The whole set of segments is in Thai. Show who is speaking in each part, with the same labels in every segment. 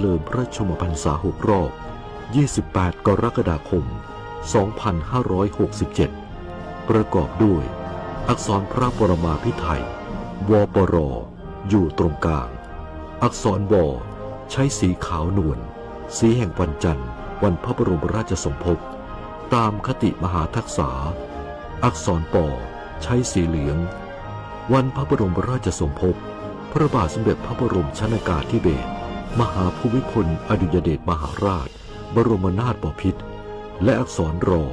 Speaker 1: เลิมพระชนมพรรษา6 รอบ 28 กรกฎาคม 2567 ประกอบด้วย อักษรพระปรมาภิไธย วปร อยู่ตรงกลาง อักษรว ใช้สีขาวนวล สีแห่งวันจันทร์ วันพระบรมราชสมภพ ตามคติมหาทักษา อักษรป ใช้สีเหลือง วันพระบรมราชสมภพ พระบาทสมเด็จพระบรมชนกาธิเบศรมหาภูมิพลอดุลยเดชมหาราช บรมนาถบพิตร และอักษรรอ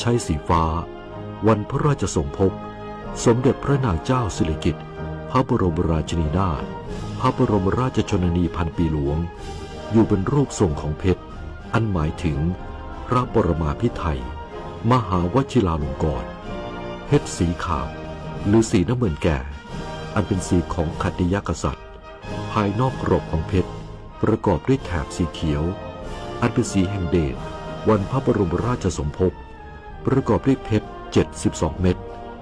Speaker 1: ใช้สีฟ้า วันพระราชสมภพ สมเด็จพระนางเจ้าสิริกิติ์ พระบรมราชินีนาถ พระบรมราชชนนีพันปีหลวง อยู่เป็นรูปทรงของเพชร อันหมายถึงพระปรมาภิไธย มหาวชิราลงกรณ์ เพชรสีขาวหรือสีน้ำเงินแก่ อันเป็นสีของขัตติยกษัตริย์ ภายนอกกรอบของเพชรประกอบด้วยแถบสีเขียว อันเป็นสีแห่งเดชวันพระบรมราชสมภพ ประกอบด้วยเพชร72 เม็ด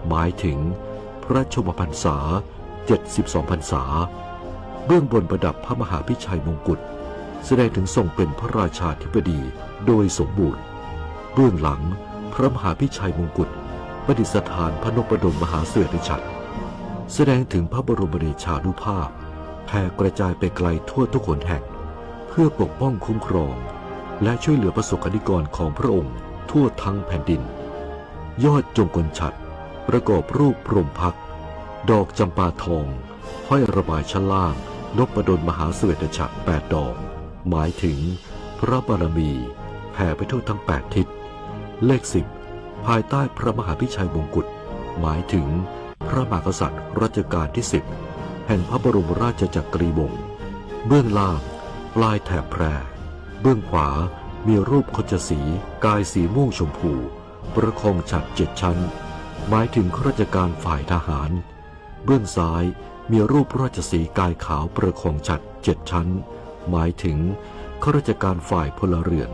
Speaker 1: หมายถึงพระชนมพรรษา72 พรรษาเบื้องบนประดับพระมหาพิชัยมงกุฎแสดงถึงทรงเป็นพระราชาธิบดีโดยสมบูรณ์เบื้องหลังพระมหาพิชัยมงกุฎประดิษฐานพระนพดลมหาเสด็จฉัตรแสดงถึงพระบรมเดชานุภาพแผ่กระจายไปไกลทั่วทุกหนแห่งเพื่อปกป้องคุ้มครองและช่วยเหลือประสบกนิกรของพระองค์ทั่วทั้งแผ่นดินยอดจงกลฉัตรประกอบรูปพรหมพักตร์ดอกจำปาทองห้อยระบายชั้นล่างนพดลมหาเสวตฉัตร8 ดอกหมายถึงพระบารมีแผ่ไปทั่วทั้ง8 ทิศเลข10ภายใต้พระมหาพิชัยมงกุฎหมายถึงพระมหากษัตริย์รัชกาลที่10แห่งพระบรมราชจักรีวงศ์เบื้องล่างปลายแถบแพรเบื้องขวามีรูปโคจสีกายสีม่วงชมพูประคองฉัตร7 ชั้นหมายถึงข้าราชการฝ่ายทหารเบื้องซ้ายมีรูปราชสีห์กายขาวประคองฉัตร7 ชั้นหมายถึงข้าราชการฝ่ายพลเรือน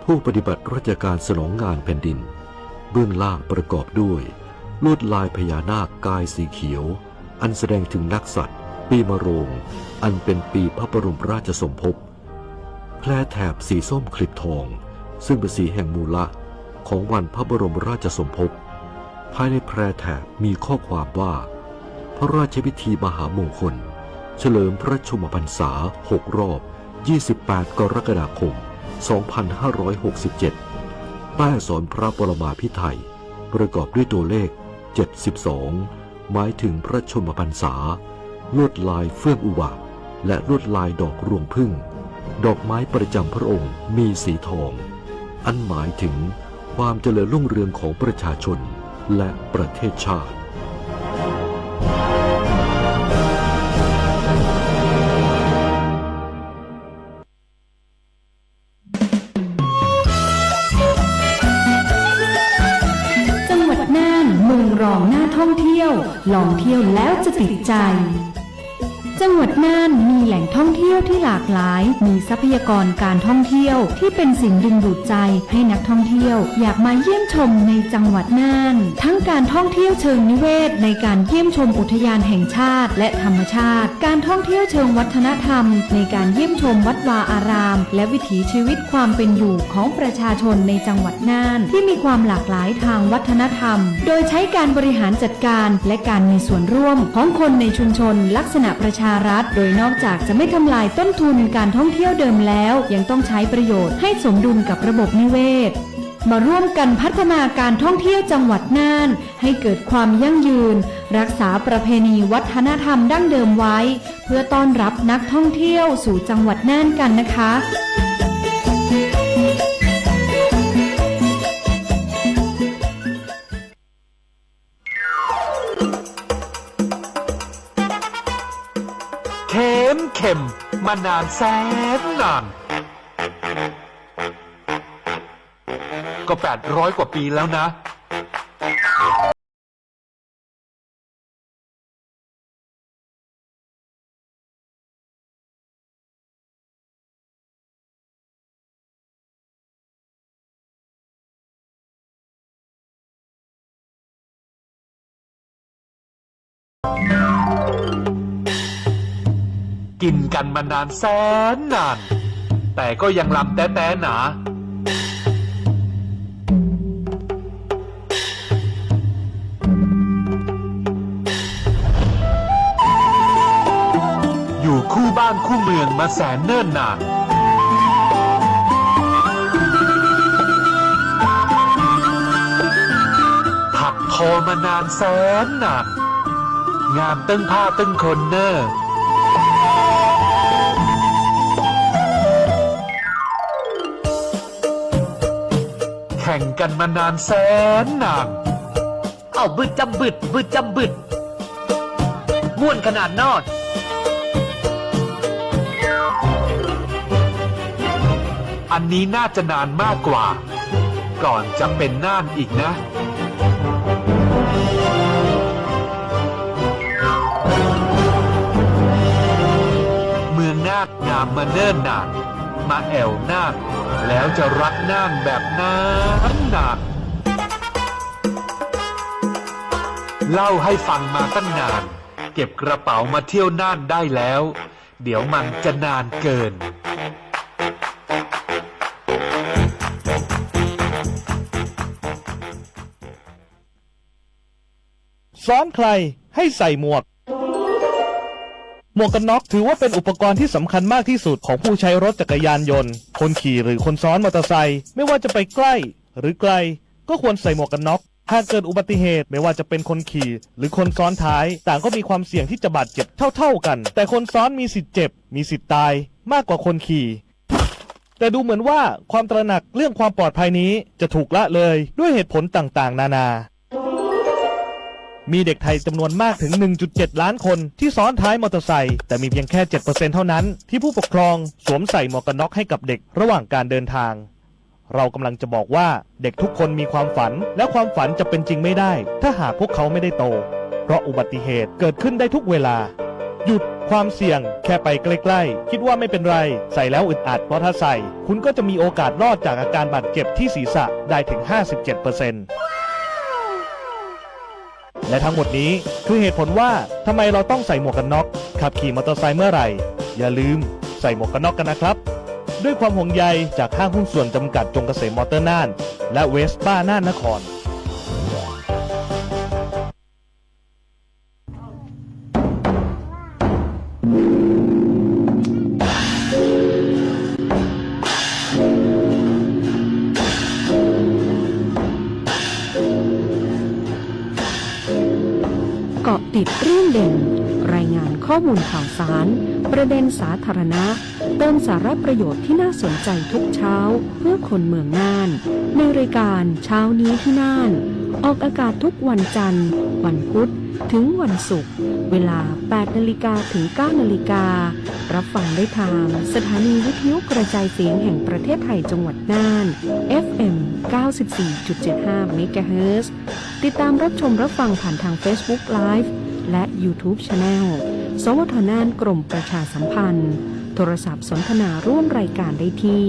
Speaker 1: ผู้ปฏิบัติราชการสนองงานแผ่นดินเบื้องล่างประกอบด้วยลวดลายพญานาคกายสีเขียวอันแสดงถึงนักษัตริย์ปีมะโรงอันเป็นปีพระบรมราชสมภพแพรแถบสีส้มคลิบทองซึ่งเป็นสีแห่งมูละของวันพระบรมราชสมภพภายในแพรแถบมีข้อความว่าพระราชพิธีมหามงคลเฉลิมพระชนมพรรษา6 รอบ 28 กรกฎาคม 2567 ใต้อักษรพระปรมาภิไธยประกอบด้วยตัวเลข72หมายถึงพระชนมพรรษาลวดลายเฟื่องอุบาทและลวดลายดอกรวงผึ้งดอกไม้ประจำพระองค์มีสีทองอันหมายถึงความเจริญรุ่งเรืองของประชาชนและประเทศชาติ
Speaker 2: จังหวัดน่านเมืองรองน่าท่องเที่ยวลองเที่ยวแล้วจะติดใจจังหวัดน่านมีแหล่งท่องเที่ยวที่หลากหลายมีทรัพยากรการท่องเที่ยวที่เป็นสิ่งดึงดูดใจให้นักท่องเที่ยวอยากมาเยี่ยมชมในจังหวัดน่านทั้งการท่องเที่ยวเชิงนิเวศในการเยี่ยมชมอุทยานแห่งชาติและธรรมชาติการท่องเที่ยวเชิงวัฒนธรรมในการเยี่ยมชมวัดวาอารามและวิถีชีวิตความเป็นอยู่ของประชาชนในจังหวัดน่านที่มีความหลากหลายทางวัฒนธรรมโดยใช้การบริหารจัดการและการมีส่วนร่วมของคนในชุมชนลักษณะประชารัฐโดยนอกจากจะไม่ทำลายต้นทุนการท่องเที่ยวเดิมแล้วยังต้องใช้ประโยชน์ให้สมดุลกับระบบนิเวศมาร่วมกันพัฒนาการท่องเที่ยวจังหวัดน่านให้เกิดความยั่งยืนรักษาประเพณีวัฒนธรรมดั้งเดิมไว้เพื่อต้อนรับนักท่องเที่ยวสู่จังหวัดน่านกันนะคะ
Speaker 3: เข็มมานานแสนนานก็800 กว่าปีแล้วนะกินกันมานานแสนนาน แต่ก็ยังลำแต้ๆหนาอยู่คู่บ้านคู่เมืองมาแสนเนิ่นนานถักทอมานานแสนนานงามตึ้งผ้าตึ้งคนเนอแข่งกันมานานแสนนาน
Speaker 4: เอาบึดจำบึดบึดจำบึดม่วนขนาดนอด
Speaker 3: อันนี้น่าจะนานมากกว่าก่อนจะเป็นน่านอีกนะเมืองน่านงามมาเนิ่นนานมาแอวน่านแล้วจะรักน่านแบบนั้นนานเล่าให้ฟังมาตั้งนานเก็บกระเป๋ามาเที่ยวน่านได้แล้วเดี๋ยวมันจะนานเกิน
Speaker 5: ซ้อนใครให้ใส่หมวกหมวกกันน็อกถือว่าเป็นอุปกรณ์ที่สำคัญมากที่สุดของผู้ใช้รถจักรยานยนต์คนขี่หรือคนซ้อนมอเตอร์ไซค์ไม่ว่าจะไปใกล้หรือไกลก็ควรใส่หมวกกันน็อกหากเกิดอุบัติเหตุไม่ว่าจะเป็นคนขี่หรือคนซ้อนท้ายต่างก็มีความเสี่ยงที่จะบาดเจ็บเท่ากันแต่คนซ้อนมีสิทธิ์เจ็บมีสิทธิ์ตายมากกว่าคนขี่แต่ดูเหมือนว่าความตระหนักเรื่องความปลอดภัยนี้จะถูกละเลยด้วยเหตุผลต่างๆนานามีเด็กไทยจำนวนมากถึง 1.7 ล้านคนที่ซ้อนท้ายมอเตอร์ไซค์แต่มีเพียงแค่ 7% เท่านั้นที่ผู้ปกครองสวมใส่หมวกกันน็อกให้กับเด็กระหว่างการเดินทางเรากำลังจะบอกว่าเด็กทุกคนมีความฝันและความฝันจะเป็นจริงไม่ได้ถ้าหากพวกเขาไม่ได้โตเพราะอุบัติเหตุเกิดขึ้นได้ทุกเวลาหยุดความเสี่ยงแค่ไปใกล้ๆคิดว่าไม่เป็นไรใส่แล้วอึดอัดเพราะถ้าใส่คุณก็จะมีโอกาสรอดจากอาการบาดเจ็บที่ศีรษะได้ถึง 57%และทั้งหมดนี้คือเหตุผลว่าทำไมเราต้องใส่หมวกกันน็อกขับขี่มอเตอร์ไซค์เมื่อไหร่อย่าลืมใส่หมวกกันน็อกกันนะครับด้วยความห่วงใยจากห้างหุ้นส่วนจำกัดจงเกษมมอเตอร์น่านและเวสป้าน่านนคร
Speaker 2: เกาะติดเรื่องเด่นรายงานข้อมูลข่าวสารประเด็นสาธารณะเติมสาระประโยชน์ที่น่าสนใจทุกเช้าเพื่อคนเมืองน่านในรายการเช้านี้ที่น่านออกอากาศทุกวันจันทร์วันพุธถึงวันศุกร์เวลา 8 นาฬิกาถึง 9 นาฬิการับฟังได้ทางสถานีวิทยุกระจายเสียงแห่งประเทศไทยจังหวัดน่าน FM 94.75 เมกะเฮิรตซ์ติดตามรับชมรับฟังผ่านทาง Facebook Live และ YouTube Channel สวทน่านกรมประชาสัมพันธ์โทรศัพท์สนทนาร่วมรายการได้ที่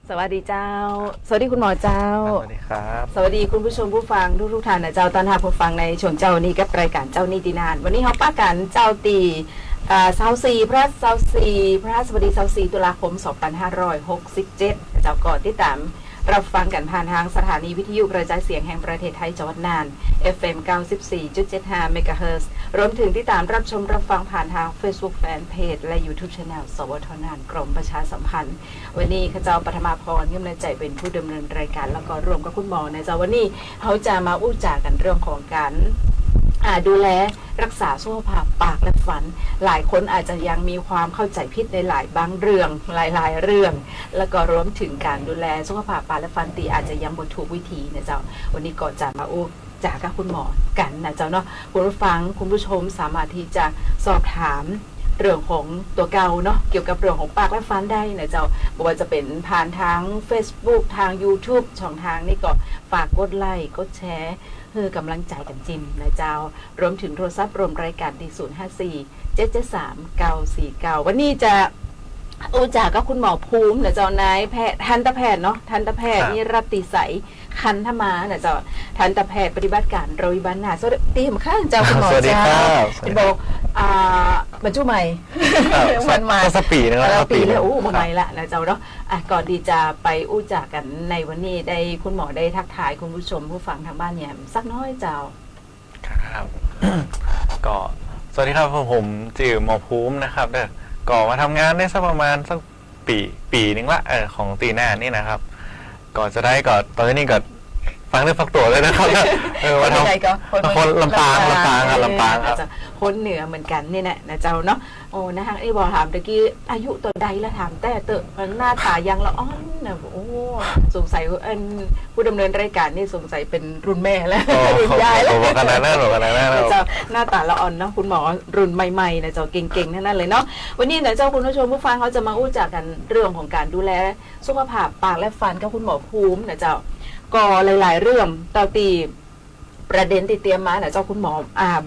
Speaker 4: สวัสดีเจ้าสวัสดีคุณหมอเจ้า
Speaker 5: สวัสดีครับ
Speaker 4: สวัสดีคุณผู้ชมผู้ฟังทุกท่านนะเจ้าตอนหาผู้ฟังในช่วงเจ้านี้กับรายการเจ้านี่ตีนานวันนี้เขาป้ากันเจ้าตี24พระสบดี24ตุลาคม2567เจ้าก่อนที่ตามรับฟังกันผ่านทางสถานีวิทยุกระจายเสียงแห่งประเทศไทยจังหวัดน่าน FM 94.75 เมกะเฮิรตซ์รวมถึงที่ตามรับชมรับฟังผ่านทาง Facebook Fanpage และ YouTube Channel สวทน่านกรมประชาสัมพันธ์วันนี้ข้าเจ้าปฐมาพรกำเนิดใจเป็นผู้ดำเนินรายการแล้วก็รวมกับคุณหมอในเจ้าวันนี้เขาจะมาอู้จากันเรื่องของการดูแลรักษาสุขภาพปากและฟันหลายคนอาจจะยังมีความเข้าใจผิดในหลายบางเรื่องหลายเรื่องแล้วก็รวมถึงการดูแลสุขภาพปากและฟันตีอาจจะยังบ่ถูกวิธีนะเจ้าวันนี้ก็จะมาอู้จากับคุณหมอกันนะเจ้าเนาะคุณผู้ฟังคุณผู้ชมสามารถที่จะสอบถาม เรื่องของตัวเก่าเนาะเกี่ยวกับเรื่องของปากและฟันได้นะเจ้าบอกว่าจะเป็นผ่านทาง Facebook ทาง YouTube ช่องทางนี่ก็ฝากกดไลค์กดแชร์เพื่อกำลังใจกันจิมนะเจ้ารวมถึงโทรศัพท์รวมรายการที่054-773-949วันนี้จะจากก็คุณหมอภูมินะเจ้านายแพทย์ทันตแพทย์เนาะทันตแพทย์นี่รัตติใสคันธมานะเจ้าทันตแพทย์ปฏิบัติการโรงพยาบาลนาสวัสดีข้างเจ้าคุณหมอ
Speaker 6: สวัสดี
Speaker 4: เจ้า
Speaker 6: ครับ
Speaker 4: เป็นบอกบรรจุใหม่ วันใหม่
Speaker 6: ก็สปีนึงแล้ว
Speaker 4: ปีแล้วใหม่ละนะเจ้าเนาะก่อนดีจะไปจากกันในวันนี้ได้คุณหมอได้ทักทายคุณผู้ชมผู้ฟังทางบ้านเนี่ยสักน้อยเจ้า
Speaker 6: ครับ ก็สวัสดีครับผมจื่อหมอภูมินะครับเด้อก็มาทำงานได้สักประมาณสักปีนึงละของตีหน้านี่นะครับก่อนจะได้ก็ตอนนี้ก็ฟังเรื่องฟักตัวเลยนะครับมาทำคนลำปางครับลำปางครับ
Speaker 4: คนเหนือเหมือนกันนี่แหละนะเจ้าเนาะโอ้นะฮะไอ้บอกถามตะกี้อายุตัวใดละถามแต่เตอะหน้าตายังละอ่อนนะโอ้สงสัยผู้ดำเนินรายการนี่สงสัยเป็นรุ่นแม่แล้วรุ่นยายแล้ว
Speaker 6: บอกกันนะ
Speaker 4: เจ้าหน้าตาละอ่อนเนาะคุณหมอรุ่นใหม่ๆนะเจ้าเก่งๆทั้งนั้นเลยเนาะวันนี้นะเจ้าคุณผู้ชมผู้ฟังเขาจะมาอู้จากกันเรื่องของการดูแลสุขภาพปากและฟันกับคุณหมอภูมินะเจ้าก็หลายๆเรื่องตาตีประเด็นติเตรียมมานะเจ้าคุณหมอ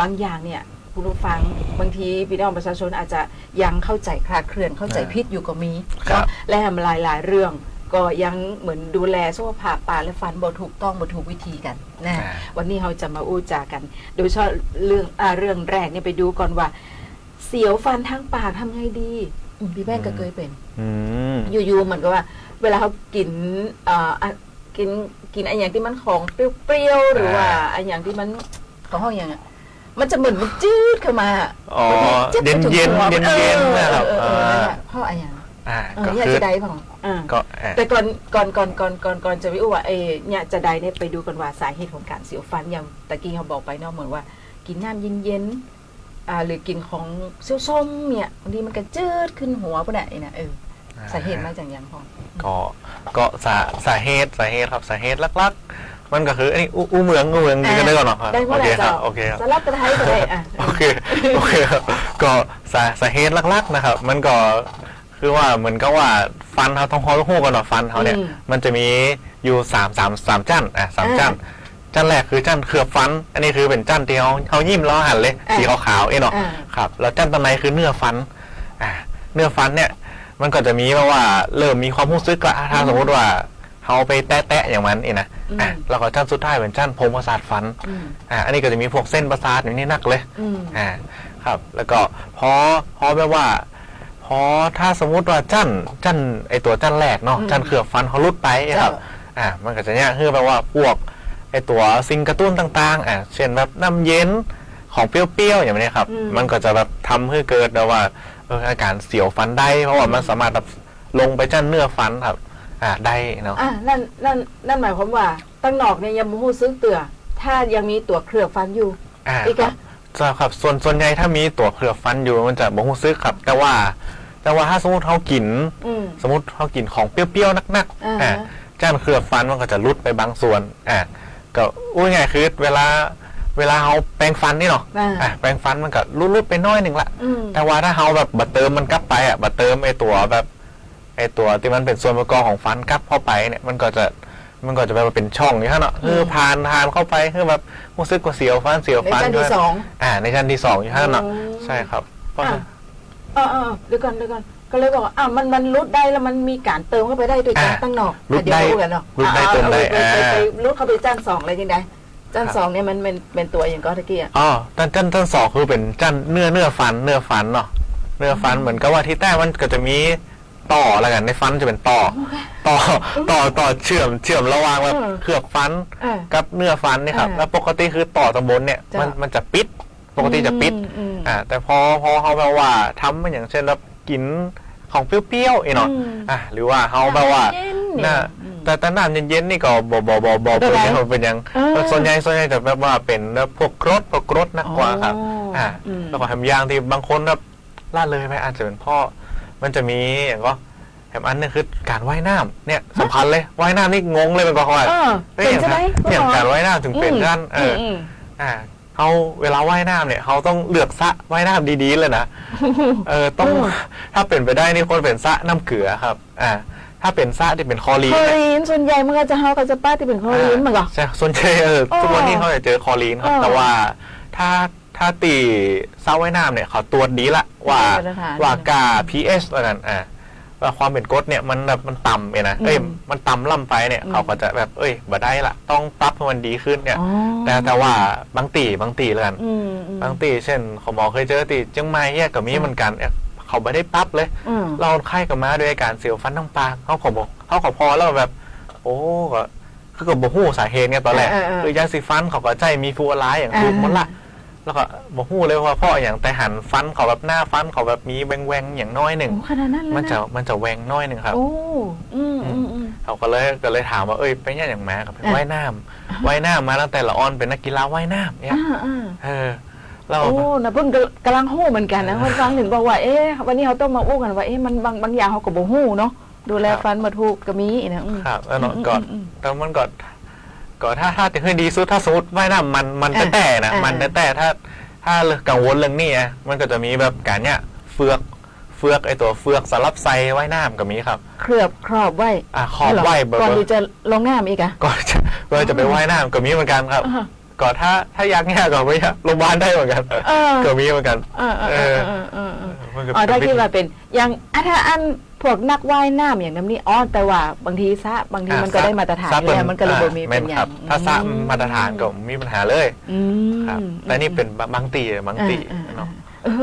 Speaker 4: บางอย่างเนี่ยคุณผู้ฟังบางทีพี่น้องประชาชนอาจจะยังเข้าใจคลาดเคลื่อนเข้าใจผิดอยู่ก็มีเนาะและหลายๆเรื่องก็ยังเหมือนดูแลสุขภาพปากและฟันบ่ถูกต้องบ่ถูกวิธีกันนะวันนี้เราจะมาอู้จากันโดยเฉพาะเรื่องแรกเนี่ยไปดูก่อนว่าเสียวฟันทางปากทำไงดีพี่แป้งก็เคยเป็นอยู่ๆเหมือนกับว่าเวลาเขากินกินไอ้อย่างที่มันของเปรี้ยวๆหรือว่าไอ้อย่างที่มันของห้องอย่างมันจะเหมือนมันจืดเข้ามา
Speaker 6: เย็นนะครับ
Speaker 4: เพราะไอ้อย่าง
Speaker 6: ก็
Speaker 4: เนี่ยจะได้ป่ะแต่ก่อนจะวิวว่าเนี่ยจะได้เนี่ยไปดูกันว่าสาเหตุของการเสียวฟันอย่างตะกี้เขาบอกไปเนาะเหมือนว่ากินน้ำเย็นหรือกินของส้มๆเนี่ยบางทีมันก็จืดขึ้นหัวปะเนี่ยนะสาเหตุมาจากอย่างของ
Speaker 6: ก็สาเหตุครับสาเหตุลักๆมันก็คือไอ้อู้เมืองดีกันได้ก่อนเนาะ
Speaker 4: ได้โอเคครับสลับกระไทยก็ได้
Speaker 6: โอเคครับก็สาเหตุลักๆนะครับมันก็คือว่าเหมือนกับว่าฟันเขาต้องหู้กันเนาะฟันเขาเนี่ยมันจะมีอยู่สามจั่น3จั่นจั่นแรกคือจั่นเคลือบฟันอันนี้คือเป็นจั่นที่เขายิ้มล้อหันเลยสีขาวๆเนาะครับแล้วจั่นต่อไปคือเนื้อฟันเนื้อฟันเนี่ยมันก็จะมีว่าเริ่มมีความรู้สึกละถ้าสมมติว่าเขาไปแตะอย่างนั้นนะแล้วก็จั่นสุดท้ายเป็นจั่นโพรงประสาทฟันอันนี้ก็จะมีพวกเส้นประสาทอย่างนี้นักเลยครับแล้วก็พอแบบว่าพอถ้าสมมุติว่าจั่นไอตัวจั่นแรกเนาะจั่นเคลือบฟันเขาลุดไปครับมันก็จะเนี่ยคือแปลว่าพวกไอตัวสิ่งกระตุ้นต่างๆเช่นแบบน้ำเย็นของเปรี้ยวๆอย่างนี้ครับมันก็จะแบบทำให้เกิดแบบว่าอาการเสียวฟันได้เพราะว่ามันสามารถแบบลงไปจั่นเนื้อฟันครับได้เนาะ
Speaker 4: นั่นหมายความว่าตั้งนอกเนี่ยยังมูซื้อเตือถ้ายังมีตัวเคลือบฟันอยู่อีก
Speaker 6: ครับส่วนใหญ่ถ้ามีตัวเคลือบฟันอยู่มันจะบ่ฮู้ซึกครับแต่ว่าถ้าสมมติเขากินของเปรี้ยวๆนักๆจั่นเคลือบฟันมันก็จะลุดไปบางส่วนก็ง่ายคือเวลาเขาแปรงฟันนี่เนาะแปรงฟันมันก็ลุดไปน้อยหนึ่งละแต่ว่าถ้าเขาแบบบัดเติมมันกลับไปบัดเติมไอตัวที่มันเป็นส่วนประกอบของฟันกลับเข้าไปเนี่ยมันก็จะแบบเป็นช่องอยู่ฮะเนาะผ่านเข้าไปคือแบบรู้สึกว่าเสียวฟัน
Speaker 4: ในชั้นที่2
Speaker 6: ในชั้นที่2อยู่ฮะเนาะใช่ครับ
Speaker 4: เดี๋ยวก่อนก็เลยบอกว่ามันลุดได้แล้วมันมีการเติมเข้าไปได้โดยการตั้งนอก
Speaker 6: ลุดได้เติมได้
Speaker 4: ไปลุดเข้าไปจั่น2อะไรยังไงจั่น2เนี่ยมันเป็นตัวอย่างก็ตะกี้
Speaker 6: จั่น2คือเป็นจั่นเนื้อฟันเนาะเนื้อฟันเหมือนกับว่าที่ใต้มันก็จะมีต่ออะไรกันในฟันจะเป็นต่อเชื่อมระหว่างแบบเคลือบฟันกับเนื้อฟันนี่ครับแล้วปกติคือต่อตรงบนเนี่ยมันจะปิดปกติจะปิดแต่พอเขาแบบว่าทำมันอย่างเช่นแบบกินของเปรี้ยวๆเนาะหรือว่าเขาแบบว่าแต่น้ำเย็นๆนี่ก็บ่เป็นยังส่วนใหญ่จะแบบว่าเป็นพวกกรดนักกว่าครับแล้วก็ทำยางที่บางคนแบบล่าเลยไหมอาจจะเป็นพ่อมันจะมีอย่างก็แถมอันนึงคือการว่ายน้ำเนี่ยสำคัญเลยว่ายน้ำนี่งงเลยมันก็ค่อย
Speaker 4: เป็นจะได้
Speaker 6: อย่างการว่ายน้ำถึงเป็นกัน เขาเวลาว่ายน้ำเนี่ยเขาต้องเลือกสระว่ายน้ำดีๆเลยนะต้องถ้าเป็นไปได้นี่คนเป็นสระน้ำเกลือครับถ้าเป็นสระที่เป็นคลอรีน
Speaker 4: คลอรีนส่วนใหญ่มันก็จะเฮาก็จะป้าที่เป็นคลอรีนมันก็
Speaker 6: ใช่ส่วนใหญ่ทุกวันนี้เขาจะเจอคลอรีนครับแต่ว่าถ้าตีสระว่ายน้ำเนี่ยเขาตรวจดีละว่ากา pH แล้วกันว่าความเป็นกรดเนี่ยมันแบบมันต่ำนะมันต่ำล่ำไปเนี่ยเขาก็จะแบบบ่ได้ละต้องปรับให้มันดีขึ้นเนี่ยแต่ว่าบางตีแล้วกันบางตีเช่นของหมอเคยเจอตีจังไม่แยกกับมีเหมือนกันเขาไม่ได้ปรับเลยเราไข้กับมาด้วยอาการเสียวฟันทั้งปากเขาขอพอแล้วแบบโอ้ก็คือกับบ่ฮู้สาเหตุไงตอนแรกคือยาสีฟันเขาก็ใจมีฟลูออไรด์อย่างถูกหมดละแล้วก็บ่ฮู้เลยว่าพ่ออย่างแต่หันฟันเขาแบบหน้าฟันเขาแบบมีแหวงๆอย่างน้อยหนึ่งมันจะแหวงน้อยหนึ่งครับเขาก็เลยถามว่าไปเนี่ยอย่างแม่กับไปว่ายน้ำมาตั้งแต่ละออนเป็นนักกีฬาว่ายน้ำเนี่ยเรา
Speaker 4: นะเพิ่งกำลังฮู้เหมือนกันนะคนฟังถึงบอกว่าวันนี้เขาต้องมาอู้กันว่ามันบางอย่างเขาก็บ่ฮู้เนาะดูแลฟันมาถูกก็มี
Speaker 6: นะครับแล้วก่อนแต่มันก็ถ้าจะให้ดีสุดถ้าสมมติว่ายน้ำมันแต่นะมันแต่ถ้ากังวลเรื่องนี้มันก็จะมีแบบการเนี่ยเฟือกไอตัวเฟือกสลับไซว่ายน้ำก็มีครับ
Speaker 4: ครอบไว้
Speaker 6: ครอบไว้
Speaker 4: ก่อนที่จะลงน้ำอีก
Speaker 6: ก่อนจะไปว่ายน้ำก็มีเหมือนกันครับก็ถ้าอยากเนี่ยก็ไปโรงพยาบาลได้เหมือนกันก็มีเหมือนกัน
Speaker 4: ถ้าคิดว่าเป็นอย่างถ้าอันพวกนักว่ายน้ำอย่างนั้นนี่แต่ว่าบางทีมันก็ได้มาตรฐานแล้วมันก็เลยบ่มีเป็นอย่าง
Speaker 6: ถ้ามาตรฐานก็มีปัญหาเลยครับแต่นี่เป็นบางตีเนาะ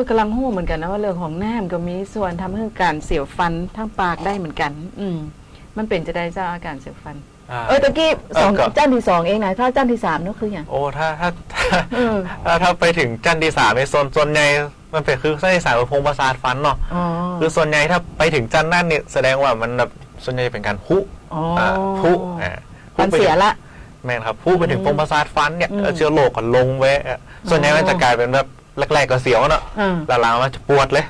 Speaker 4: กำลังหู้เหมือนกันนะว่าเรื่องของน้ำก็มีส่วนทำให้การเสียวฟันทั้งปากได้เหมือนกันมันเป็นจะได้เจ้าอาการเสียวฟันตะกี้จ้านที่2เองนะถ้าจ้านที่3นั่นคืออย่าง
Speaker 6: ถ้าไปถึงจ้านที่3ในส่วนใหญ่มันเป็นคือเส้นสายโพรงประสาทฟันเนาะคือส่วนใหญ่ถ้าไปถึงจันนั่นเนี่ยแสดงว่ามันแบบส่วนใหญ่เป็นการพุ
Speaker 4: ฟันเสียละ
Speaker 6: แม่นครับพุไปถึงโพรงประสาทฟันเนี่ยเชื้อโรคก็ลงไว้ส่วนใหญ่มันจะกลายเป็นแบบแรกๆก็เสียวเนาะหลังๆมันจะปวดเลย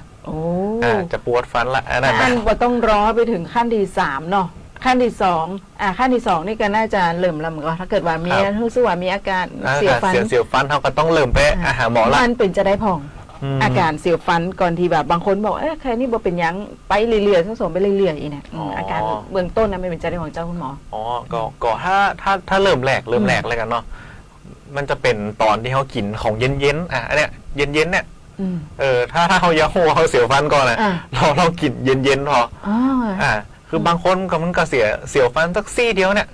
Speaker 6: จะปวดฟันละ
Speaker 4: อันว่าต้องรอไปถึงขั้นที่3เนาะขั้นที่ขั้นที่2นี่ก็น่าจะเริ่มแล้วเหมือนกันถ้าเกิดว่ามีรู้สึกว่ามีอาการ
Speaker 6: เสียวฟันเขาก็ต้องเริ่มไปหาหมอละ
Speaker 4: มันเป็นจะได้พองอาการเสียวฟันก่อนที่แบบบางคนบอกใครนี่บ่เป็นยังไปเรื่อยๆผสมไปเรื่อยๆอีเนี่ยอาการเบื้องต้นนะไม่เป็นใจของเจ้าคุณหมอ
Speaker 6: ก็ถ้าเริ่มแรกเลยกันเนาะมันจะเป็นตอนที่เขากินของเย็นๆอันเนี้ยเย็นๆเนี่ยถ้าเขายังหัวเขาเสียวฟันก่อนเรากินเย็นๆพอคือบางคนก็มันก็เสียวฟันสักซี่เดียวเนี่ย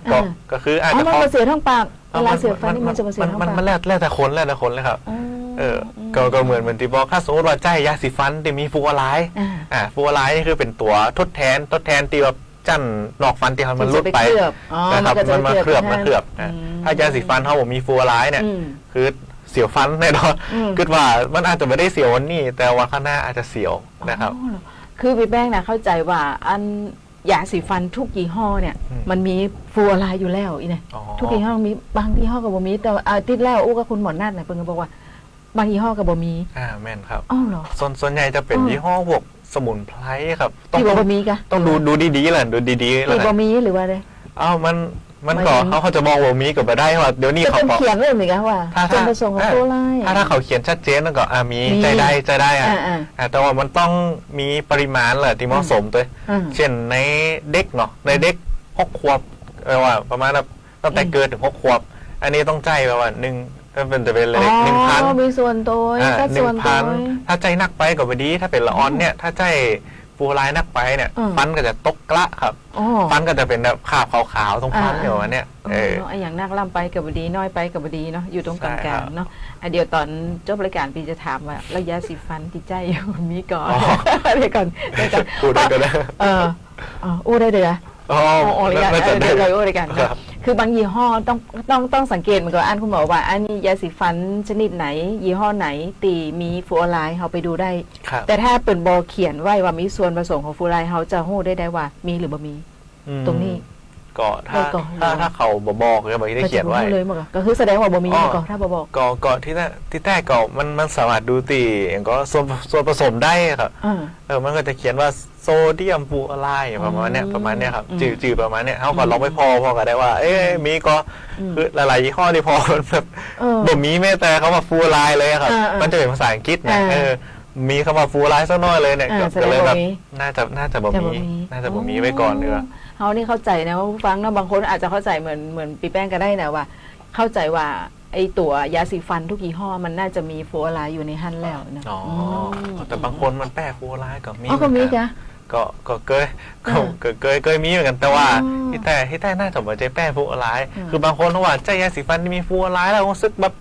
Speaker 6: ก็คืออาจจะ
Speaker 4: มันเสียวทั้งปากเวลาเสียวฟันนี่มันจะมาเสียวทั้งปาก
Speaker 6: มันแล้วแต่คนเลยครับก็เหมือนที่บอกถ้าสมมติว่าใจยาสีฟันที่มีฟลูออไรด์ฟลูออไรด์นี่คือเป็นตัวทดแทนที่แบบจั่นนอกฟันที่มันลุดไปนะครับมันมาเคลือบถ้ายาสีฟันเขาบอกมีฟลูออไรด์เนี่ยคือเสียวฟันแน่นอนคิดว่ามันอาจจะไม่ได้เสียววันนี้แต่ว่าข้างหน้าอาจจะเสียวนะครับ
Speaker 4: คือพี่แป้งนะเข้าใจว่าอันยาสีฟันทุกยี่ห้อเนี่ยมันมีฟลูออไรด์อยู่แล้วเนี่ยทุกยี่ห้อมีบางยี่ห้อกับบ่มีแต่ติดแล้วกับคุณหมอนัทเนี่ยเพิ่งบอกว่าบางยี่ห้อกับบ่มี
Speaker 6: แม่นครับ
Speaker 4: เหรอ
Speaker 6: ส่วนใหญ่จะเป็นยี่ห้อพวกสมุนไพรครับ
Speaker 4: ที่บ่มีกะ
Speaker 6: ต้องดูดีๆแหละดูดีๆ
Speaker 4: ที่บ่มีหรือว่าไง
Speaker 6: มันก็เขาจะมองว่ามีก็บ่ได้ว่าเดี๋ยวนี้เขา
Speaker 4: เขียนไว้เหมือนกันว่าส่วนผสมของฟลูออไรด์
Speaker 6: ถ้าเขาเขียนชัดเจนแล้วก็มีใจได้แต่ว่ามันต้องมีปริมาณแหละที่เหมาะสมตัวเช่นในเด็กเนาะในเด็ก6 ขวบว่าประมาณตั้งแต่เกิดถึง6 ขวบอันนี้ต้องใจแบบว่า1จะเป็นเลย
Speaker 4: 1,000มีส่วนตัว
Speaker 6: 1,000ถ้าใจนักไปก็บ่ดีถ้าเป็นละออนเนี่ยถ้าใจฟลูออไรด์นักไปเนี่ยฟันก็จะตกกระครับฟันก็จะเป็นแบบคราบขาวๆตรงฟันอยู่เนี่ย
Speaker 4: อย่างนักล่ำไปกับบดีน้อยไปกับบดีเนาะอยู่ตรงกลางๆเนาะเดี๋ยวตอนจบรายการพี่จะถามว่าระยะสีฟันที่ใจมีก่อนเดี๋ยวก่อน
Speaker 6: พูดได้ก็ได้
Speaker 4: อู้ได้เลยระยะเลยอู้ได้กันคือบางยี่ห้อต้องสังเกตเหมือนกับอันคุณหมอว่าอันนี้ยาสีฟันชนิดไหนยี่ห้อไหนตีมีฟลูออไรด์เขาไปดูได้แต่ถ้าเป็นบอเขียนไว้ว่ามีส่วนผสมของฟลูออไรด์เขาจะโหได้ว่ามีหรือบ่มีตรงนี้
Speaker 6: ก็ถ้าเขาบอกเลยไม่ได้เขียนไว้
Speaker 4: เลยมั้งก็คือแสดงว่าบ่มีก็ถ้าบอก
Speaker 6: ก็ที่แท้ก็มันสามารถดูตีอย่างก็ส่วนผสมได้ครับมันก็จะเขียนว่า โซเดียมฟลูออไรด์ประมาณเนี้ยครับจืดประมาณเนี้ยเขาก็ลองไปพอก็ได้ว่า เอ๊ะมีก็คือหลายๆยี่ห้อที่พอแบบบ่มีแม้แต่เขามาฟลูออไรด์เลยครับมันจะเป็นภาษาอังกฤษเนี่ยมีคำว่าฟลูออไรด์สักน้อยเลยเนี่ยก็เลยแบบน่าจะบ่มีไว้ก่อนเนื้อ
Speaker 4: เขานี่เข้าใจนะว่าฟังนะบางคนอาจจะเข้าใจเหมือนปีแป้งก็ได้นะว่า เข้าใจว่าไอตัวยาสีฟันทุกยี่ห้อมันน่าจะมีฟลูออไรด์อยู่ในหั่นแล้วนะ
Speaker 6: แต่บางคนมันแป้ฟลูออไรด์ก็มี
Speaker 4: ก็มีจ้ะ
Speaker 6: ก็เคยมีเหมือนกันแต่ว่าที่แต่น่าจะบ่ใจแป้ฟลูออไรด์คือบางคนเขาว่าใจยาสีฟันที่มีฟลูออไรด์แล้วรู้สึกแบบ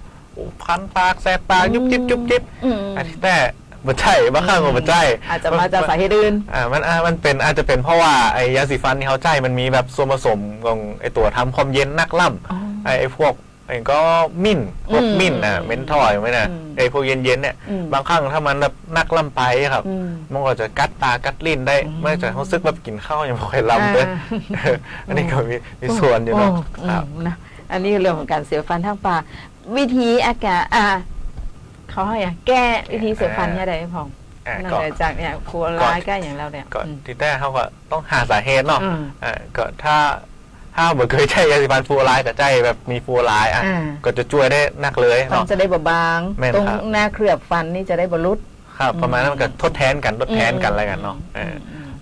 Speaker 6: พันปากแสบปากยุบจิบอันที่แต่บ่ใช่บางครั้งก็บ่ใช่
Speaker 4: อาจจะมาจากสาเหตุอื่น
Speaker 6: มันเป็นอาจจะเป็นเพราะว่าไอ้ยาสีฟันที่เขาใจมันมีแบบส่วนผสมของไอ้ตัวทำความเย็นนักล่ำไอ้พวกไอ้ก็พวกมิ้นเมนทอยไหมนะไอ้พวกเย็นเนี่ยบางครั้งถ้ามันแบบนักล่ำไปครับมันก็จะกัดตากัดลิ้นได้ไม่จะรู้สึกแบบกินข้าวยังไม่ค่อยล่ำเลยอันนี้ก็มีส่วนอยู่เนาะ
Speaker 4: นะอันนี้เรื่องของการเสียฟันทางปากวิธีอากาศเขาให้แก้วิธีเสียฟันเนี่ยได้พองนอกจากเนี่ยฟลูออไรด์แก้อย่างเราเนี่ย
Speaker 6: ก็ที่แต่เขาก็ต้องหาสาเหตุเนาะก็ถ้าบ่เคยใช้ยาสีฟันฟลูออไรด์กับใจแบบมีฟลูออไรด์ก็จะช่วยได้นักเลย
Speaker 4: เนาะจะได้เบาบางตรงหน้าเคลือบฟันนี่จะได้บรรลุ
Speaker 6: ครับประมาณนั้นมันก็ทดแทนกันอะไรกันเนาะ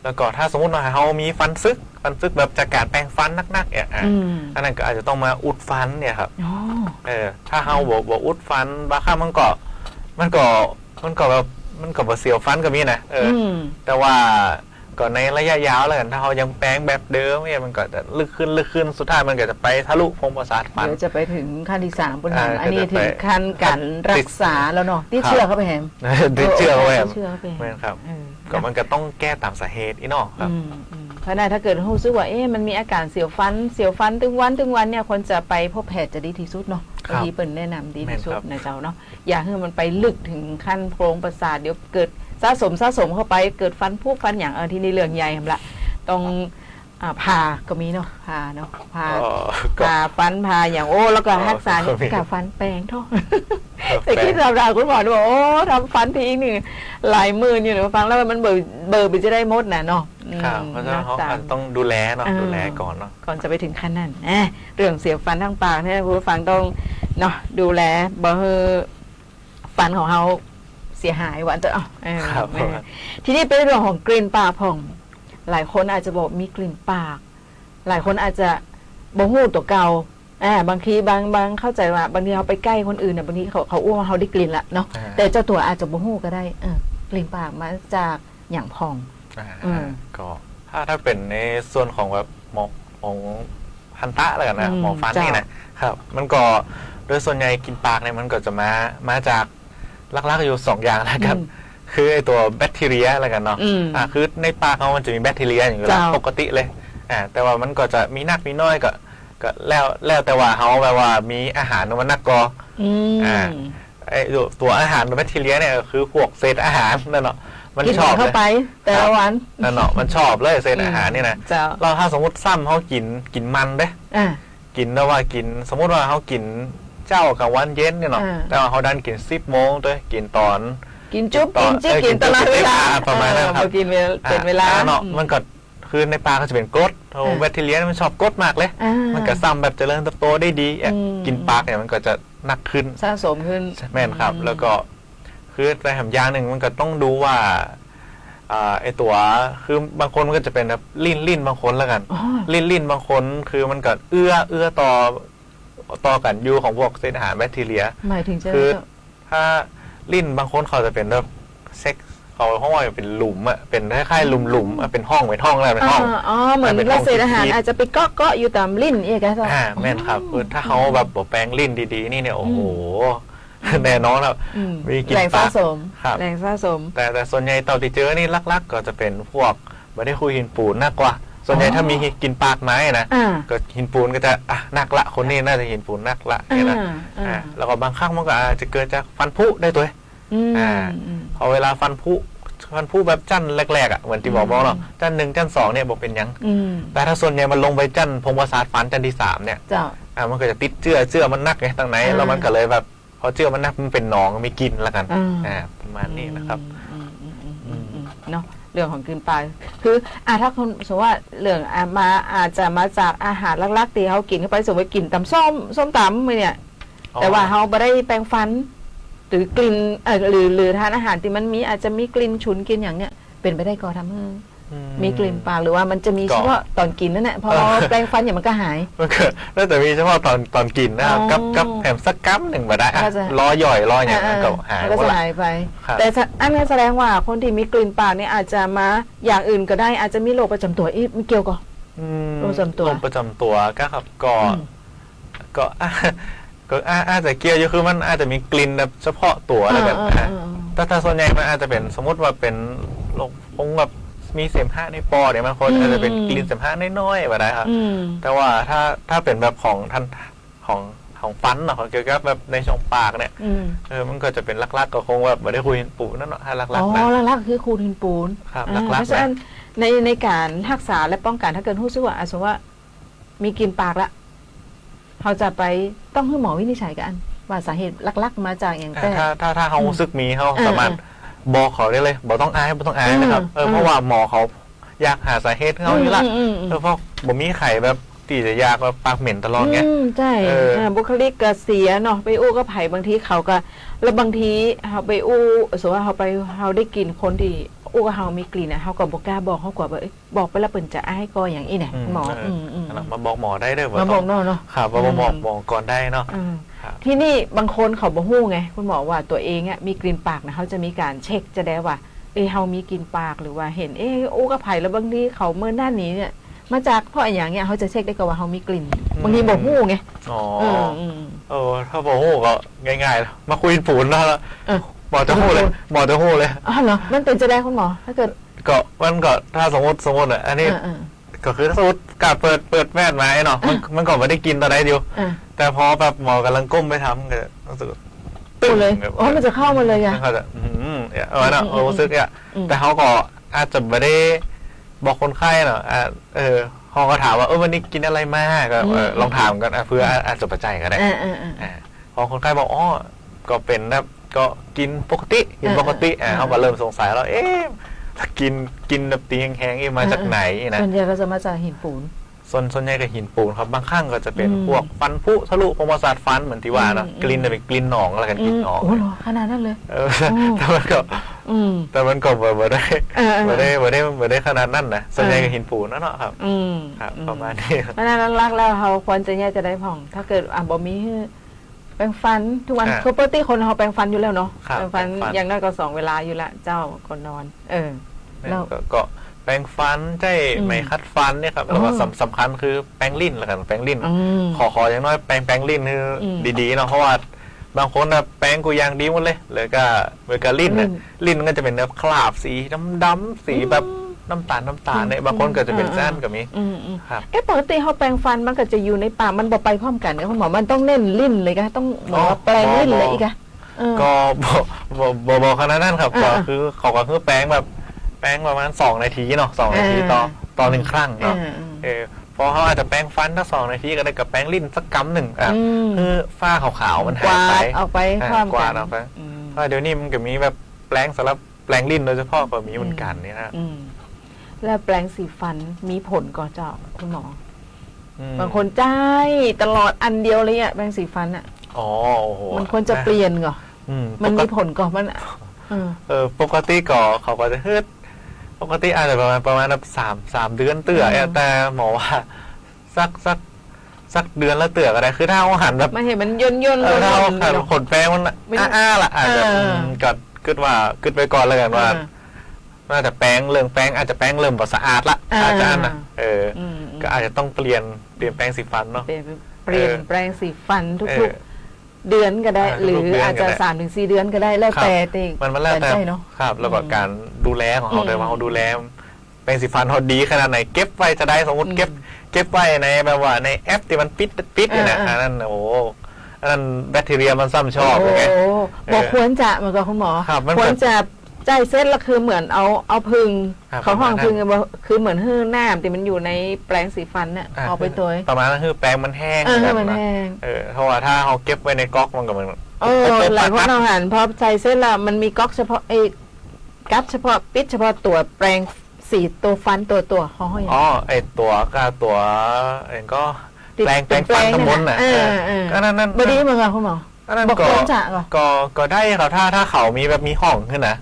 Speaker 6: แล้วก็ถ้าสมมติว่าเขามีฟันซึกแบบจากการแปรงฟันนักๆเนี่ยอันนั้นก็อาจจะต้องมาอุดฟันเนี่ยครับถ้าเขาบอกอุดฟันบางครั้งมันก็แบบเสียวฟันก็มีนะแต่ว่าก่อนในระยะยาวแล้วกันถ้าเขายังแปรงแบบเดิมเนี่ยมันก็จะลึกขึ้นสุดท้ายมันก็จะไปทะลุโพรงประสาทฟัน
Speaker 4: เดี๋ยวจะไปถึงขั้นที่3ปุ่นอันนี้ถึงขั้นการรักษาแล้วเนาะที่เชื่อเขาไปแหม
Speaker 6: ที่เชื่อเขาไปแหมไม่ครับก็มันก็ต้องแก้ตามสาเหตุอีนอกครับ
Speaker 4: เพราะนั้นถ้าเกิดรู้สึกว่ามันมีอาการเสียวฟันตึงวันเนี่ยคนจะไปพบแพทย์จะดีที่สุดเนาะที่เปิ่นแนะนำดีที่สุดนะเจ้าเนาะอย่าให้มันไปลึกถึงขั้นโพรงประสาทเดี๋ยวเกิดสะสมเข้าไปเกิดฟันผุฟันอย่างที่นี่เรื่องใหญ่ครับละต้องผ่าก็มีเนาะผ่าฟันผ่าอย่างแล้วก็รักษากับฟันแปลงท่อแต่คิดเราคุณหมอบอกทำฟันทีนึงหลายหมื่นอยู่นะฟังแล้วมันเบอร์ไปจะได้มดนะเนาะ
Speaker 6: ครับเพราะฉะนั้นเขาต้องดูแลเนาะดูแลก่อนเนาะ
Speaker 4: ก่อนจะไปถึงขั้นนั้นเรื่องเสียฟันทางปากเนี่ยคุณฟังต้องเนาะดูแลบ่ให้ฟันของเขาเสียหายวันต่อทีนี้เป็นเรื่องของกลิ่นปากผ่องหลายคนอาจจะบอกมีกลิ่นปากหลายคนอาจจะบ่ฮู้ตัวเก่าบางทีบางเข้าใจว่าบางทีเขาไปใกล้คนอื่นเนี่ยบางทีเขาอ้วกเขาได้กลิ่นละเนาะแต่เจ้าตัวอาจจะบ่ฮู้ก็ได้กลิ่นปากมาจากอย่างผ่อง
Speaker 6: ก็ถ้าเป็นในส่วนของแบบหมอของพันตะอะไรกันนะหมอฟันนี่นะครับมันก็โดยส่วนใหญ่กลิ่นปากเนี่ยมันก็จะมาจากลักๆอยู่2อย่างแล้วกันคือไอตัวแบคทีเรียอะไรกันเนาะคือในปากเขามันจะมีแบคทีเรียอย่างนี้ปกติเลยแต่ว่ามันก็จะมีนักมีน้อยก็แล้วแต่ว่าเขาแบบว่ามีอาหารมันนักก็ไอตัวอาหารแบคทีเรียเนี่ยคือพวกเศษอาหารนั่นเนาะมันชอบ
Speaker 4: เข้าไปแต่ละวัน
Speaker 6: นั่นเนาะมันชอบเลยเศษอาหารนี่นะเราถ้าสมมติซ้ำเขากินมันเด้กินแล้วว่ากินสมมติว่าเขากินเจ้ากับวันเย็นเนี่ยเนาะแต่ว่าเขาดันกิน10 โมงด้วยกินตอน
Speaker 4: กินจุ๊บกินจิ๊กกินตลอดเวลา
Speaker 6: ประมาณนั้นครับ
Speaker 4: กินเป็นเวลา
Speaker 6: เนาะมันก็คือในปลาเขาจะเป็นกรดแบคทีเรียมันชอบกรดมากเลยมันก็ซ้ำแบบเจริญเติบโตได้ดีกินปลาเนี่ยมันก็จะหนักขึ้น
Speaker 4: สะสมขึ้น
Speaker 6: แม่นครับแล้วก็คือในแหมยางหนึ่งมันก็ต้องดูว่าไอตัวคือบางคนมันก็จะเป็นแบบลิ้นบางคนแล้วกันลิ้นบางคนคือมันก็เอื้อต่อกันอยู่ของพวกเศษอาหารแบคทีเรีย
Speaker 4: หมายถึง
Speaker 6: คือถ้าลิ้นบางคนเขาจะเป็นแบบเซ็กเขาห้องว่าเป็นหลุมเป็นคล้ายๆหลุมเป็นห้องอะไรเป็นห้อง
Speaker 4: เหมือนเศษอาหารอาจจะไปเกาะอยู่ตามลิ้นเองก็
Speaker 6: แม่นครับถ้าเขาแบบแปรงลิ้นดีๆนี่เนี่ยโอ้โหแน่นอนครับมีกิน
Speaker 4: แรงสะสมแรงสะสม
Speaker 6: แต่ส่วนใหญ่เต่าที่เจอนี่ลักๆก็จะเป็นพวกไม่ได้คุยหินปูนมากกว่าส่วนใหญ่ถ้ามีกินปากไม้นะก็หินปูนก็จะนักละคนนี้น่าจะหินปูนนักละเนี่ยนะแล้วก็บางครั้งมันก็อาจจะเกิดจากฟันผุได้ตัวพอเวลาฟันผุแบบจั่นแรกๆเหมือนที่บอกเนาะจั่น1จั่น2เนี่ยบอกเป็นยังแต่ถ้าส่วนใหญ่มันลงไปจั่นพงประสาทฟันจั่นที่3เนี่ยมันก็จะติดเจือมันนักไงตั้งไหนแล้วมันก็เลยแบบพอเจือมันนักมันเป็นหนองมีกินละกันประมาณนี้นะครับ
Speaker 4: เนาะ เรื่องของกลิ่นปากคือถ้าคนสมมติว่าเรื่องอาจจะมาจากอาหารลักๆที่เขากินเข้าไปสมมติกินตำส้มตำเนี่ยแต่ว่าเขาไม่ได้แปรงฟันหรือกลิ่นหรือทานอาหารที่มันมีอาจจะมีกลิ่นฉุนกลิ่นอย่างเนี้ยเป็นไปได้ก็ทำให้มีกลิ่นปากหรือว่ามันจะมีเฉพาะตอนกินนั่นแหละพอแปรงฟันอย่างมันก็หาย
Speaker 6: มันก็น่าจะมีเฉพาะตอนกินนะครับกับแถมสักกั๊บหนึ่งมาได้รอย่อยรออย่างนั้นก็หาย
Speaker 4: ก็จะหายไปแต่อันนี้แสดงว่าคนที่มีกลิ่นปากเนี่ยอาจจะมาอย่างอื่นก็ได้อาจจะมีโรคประจำตัวไม่เกี่ยวกับโรคประจำตัว
Speaker 6: โรคประจำตัวก็ครับก็อาจจะเกี่ยวอยู่คือมันอาจจะมีกลิ่นแบบเฉพาะตัวอะไรแบบแต่ส่วนใหญ่มันอาจจะเป็นสมมติว่าเป็นโรคพงแบบมีเสมหะในปอดเนี่ยบางคนอาจจะเป็นกลิ่นเสมหะน้อยๆแบบนั้นครับแต่ว่าถ้าเป็นแบบของท่านของฟันเนาะเกี่ยวกับแบบในช่องปากเนี่ยมันก็จะเป็นลักๆก็คงแบบไม่ได้คุยหินปูนนั่นเนาะถ้าลักๆนะ
Speaker 4: ลักๆคือคูหินปูน
Speaker 6: ครับลักๆ
Speaker 4: เพราะฉะนั้นในการรักษาและป้องกันถ้าเกิดรู้สึกว่าสมมติว่ามีกลิ่นปากละเขาจะไปต้องให้หมอวินิจฉัยกันว่าสาเหตุลักๆมาจากอย่างแต่
Speaker 6: ถ้าเขารู้สึกมีเขาสามารถบอกเขาได้เลยบอกต้องอายนะครับเพราะว่าหมอเขาอยากหาสาเหตุเขาอยู่ละเพราะบ่มีไข่แบบตีจะยากว่าปากเหม็นตลอดไง
Speaker 4: ใช่บุคลิกก็เสียเนาะไปอู้ก็ไผ่บางทีเขาก็แล้วบางทีเขาไปอู้สมมติว่าเขาได้กินคนที่อู้ก็เขามีกลิ่นเขาก็บอกกล้าบอกเขากว่าบอกไปแล้วเปิ่นจะอายก็อย่างนี้เนี่ยหมอ
Speaker 6: มาบอกหมอได้ด้วย
Speaker 4: มาบอกเนาะ
Speaker 6: ครับมาบอกหมอก่อนได้เนาะ
Speaker 4: ที่นี่บางคนเขาบอกฮู้ไงคุณหมอว่าตัวเองมีกลิ่นปากนะเขาจะมีการเช็คจะได้ว่าเขามีกลิ่นปากหรือว่าเห็นอู้ก็ไผ่แล้วบางทีเขาเมื่อหน้านี้เนี่ยมาจากเพราะอย่างเงี้ยเขาจะเช็คได้ก็ว่าเขามีกลิ่นบางทีบอกฮู้ไง
Speaker 6: ถ้าบอกฮู้ก็ง่ายๆมาคุยปูนแล้วหมอจะฮู้เลย
Speaker 4: เหรอมันเป็นจะได้คุณหมอถ้าเกิด
Speaker 6: มันก็ถ้าสมมติอันนี้ก็คือถ้าสมมติการเปิดแม่นไม้เนาะมันก็ไม่ได้กินตอนไหนเดียวแต่พอแบบหมอกำลังก้มไปทำก็รู้สึก
Speaker 4: ตื่นเลยมันจะเข้ามาเลยอ่ะ
Speaker 6: เขาจะรู้สึกแต่เขาก็อาจจะไม่ได้บอกคนไข้เนาะเขาก็ถามว่าวันนี้กินอะไรมาก็ลองถามกันเพื่ออาจจะประจัยก็ได้พอคนไข้บอกก็เป็นแบบก็กินปกติเขาก็เริ่มสงสัยแล้วกินแบบตีแห้งๆมาจากไหนนะ
Speaker 4: ส่วนใหญ่ก็จะมาจากหินปูน
Speaker 6: ส่วนใหญ่ก็หินปูนครับบางครั้งก็จะเป็นพวกฟันผุทะลุโพรงประสาทฟันเหมือนที่ว่านะกลิ่นเป็นกลิ่นหนองอะไรกันกลิ่นหนอง
Speaker 4: โอ้โหขนาดนั้นเลย
Speaker 6: แต่มันก็ไม่ได้ขนาดนั้นนะส่วนใหญ่ก็หินปูนนั่นเนาะครับประมาณนี้
Speaker 4: เพราะนั้นรักแล้วเขาควรจะแยกจะได้ผ่องถ้าเกิดบ่มีแปรงฟันทุกวันปกติคนเขาแปรงฟันอยู่แล้วเนาะแปรงฟันอย่างน้อยก็2 เวลาอยู่ละเจ้าก่อนนอน
Speaker 6: แล้วก็แปรงฟันใช่ไหมคัดฟันเนี่ยครับแล้วก็สำคัญคือแปรงลิ้นละกันแปรงลิ้นขออย่างน้อยแปรงลิ้นคือดีๆเนาะเพราะว่าบางคนนะแปรงกูอย่างดีหมดเลยเลยก็ลิ้นก็จะเป็นแบบคราบสีดำๆสีแบบน้ำตาลเนี่ยบางคนก็จะเป็นสั้นกับมี
Speaker 4: ครับปกติเขาแปรงฟันมันก็จะอยู่ในปากมันบ่ไปพร้อมกันนะคุณหมอมันต้องเน้นลิ้นเลยกันต้องหมอแปรงลิ้นเลยอีกอะ
Speaker 6: ก็บอกขนาดนั้นครับก็คือเขาก็คือแปรงประมาณ2 นาทีเนาะ2 นาทีต่อ1 ครั้งเนาะพอเขาอาจจะแปรงฟันถ้า2 นาทีก็ได้กับแปรงลิ้นสักกำหนึ่งคือฝ้าขาวๆมันหายไป
Speaker 4: เอาไปความ
Speaker 6: กวาดเอาไปเดี๋ยวนี้มันก็มีแบบแปรงสำหรับแปรงลิ้นโดยเฉพาะก็มีเหมือนกันนี่นะ
Speaker 4: แล้วแปรงสีฟันมีผลก่อนเจ้าคุณหมอบางคนใจตลอดอันเดียวเลยแปรงสีฟันมันควรจะเปลี่ยนก่อนมันมีผลก่อนมัน
Speaker 6: ปกติก็เขาก็จะปกติอาจจะประมาณแบบ3 เดือนเตื่อแต่หมอว่าสักเดือนละเตื่อก็ได้คือถ้าเอาหันแบบ
Speaker 4: มันเห็นมันย่น
Speaker 6: ถ้าเอาหันขนแป้งมันละอาจจะก็คิดไปก่อนเลยกันว่าน่าจะแป้งอาจจะแป้งเริ่มสะอาดละอาจารย์นะก็อาจจะต้องเปลี่ยนแป้งสีฟันเนาะ
Speaker 4: เปลี่ยนแปรงสีฟันทุกเดือนก็ได้หรืออาจจะ3-4 เดือนก็ได้แล้วแต่
Speaker 6: มันแล้วแต่เนาะครับแล้วก็การดูแลของเขาด้วยว่าเขาดูแลแปรงสีฟันเขาดีขนาดไหนเก็บไว้จะได้สมมติเก็บไว้ในแบบว่าในแอปที่มันปิดเนี่ยนะอันนั้นอันนั้นแบคทีเรียมันซ้ำชอบไง
Speaker 4: บอกควรจะเหมือนกับคุณหมอควรจะใจเส้นละคือเหมือนเอาพึ่งเขาห้องพึ่งคือเหมือนหื้อหน้าที่มันอยู่ในแปรงสีฟันเนี่ยเอาไปตัว
Speaker 6: ประมาณนั้นคือแปรงมันแห้ง
Speaker 4: มันแห้ง
Speaker 6: เพราะว่าถ้าเขาเก็บไว้ในก๊อกมันก็มัน
Speaker 4: หลายคนเอาหันเพราะใจเส้นละมันมีก๊อกเฉพาะ กับเฉพาะปิดเฉพาะตัวแปรงสีตัวฟันตัวห้อย
Speaker 6: อ๋อไอตัวก็ตัวเองก็แปลงฟันทั้งหมดน่ะก็นั่น
Speaker 4: บดีเหมือนกันคุณหมอ
Speaker 6: อันนั้น
Speaker 4: บอก
Speaker 6: ก็
Speaker 4: ตรงจะก่อน
Speaker 6: ก็ได้ครับถ้าเขามีแบบมีห้องขึ้นนะ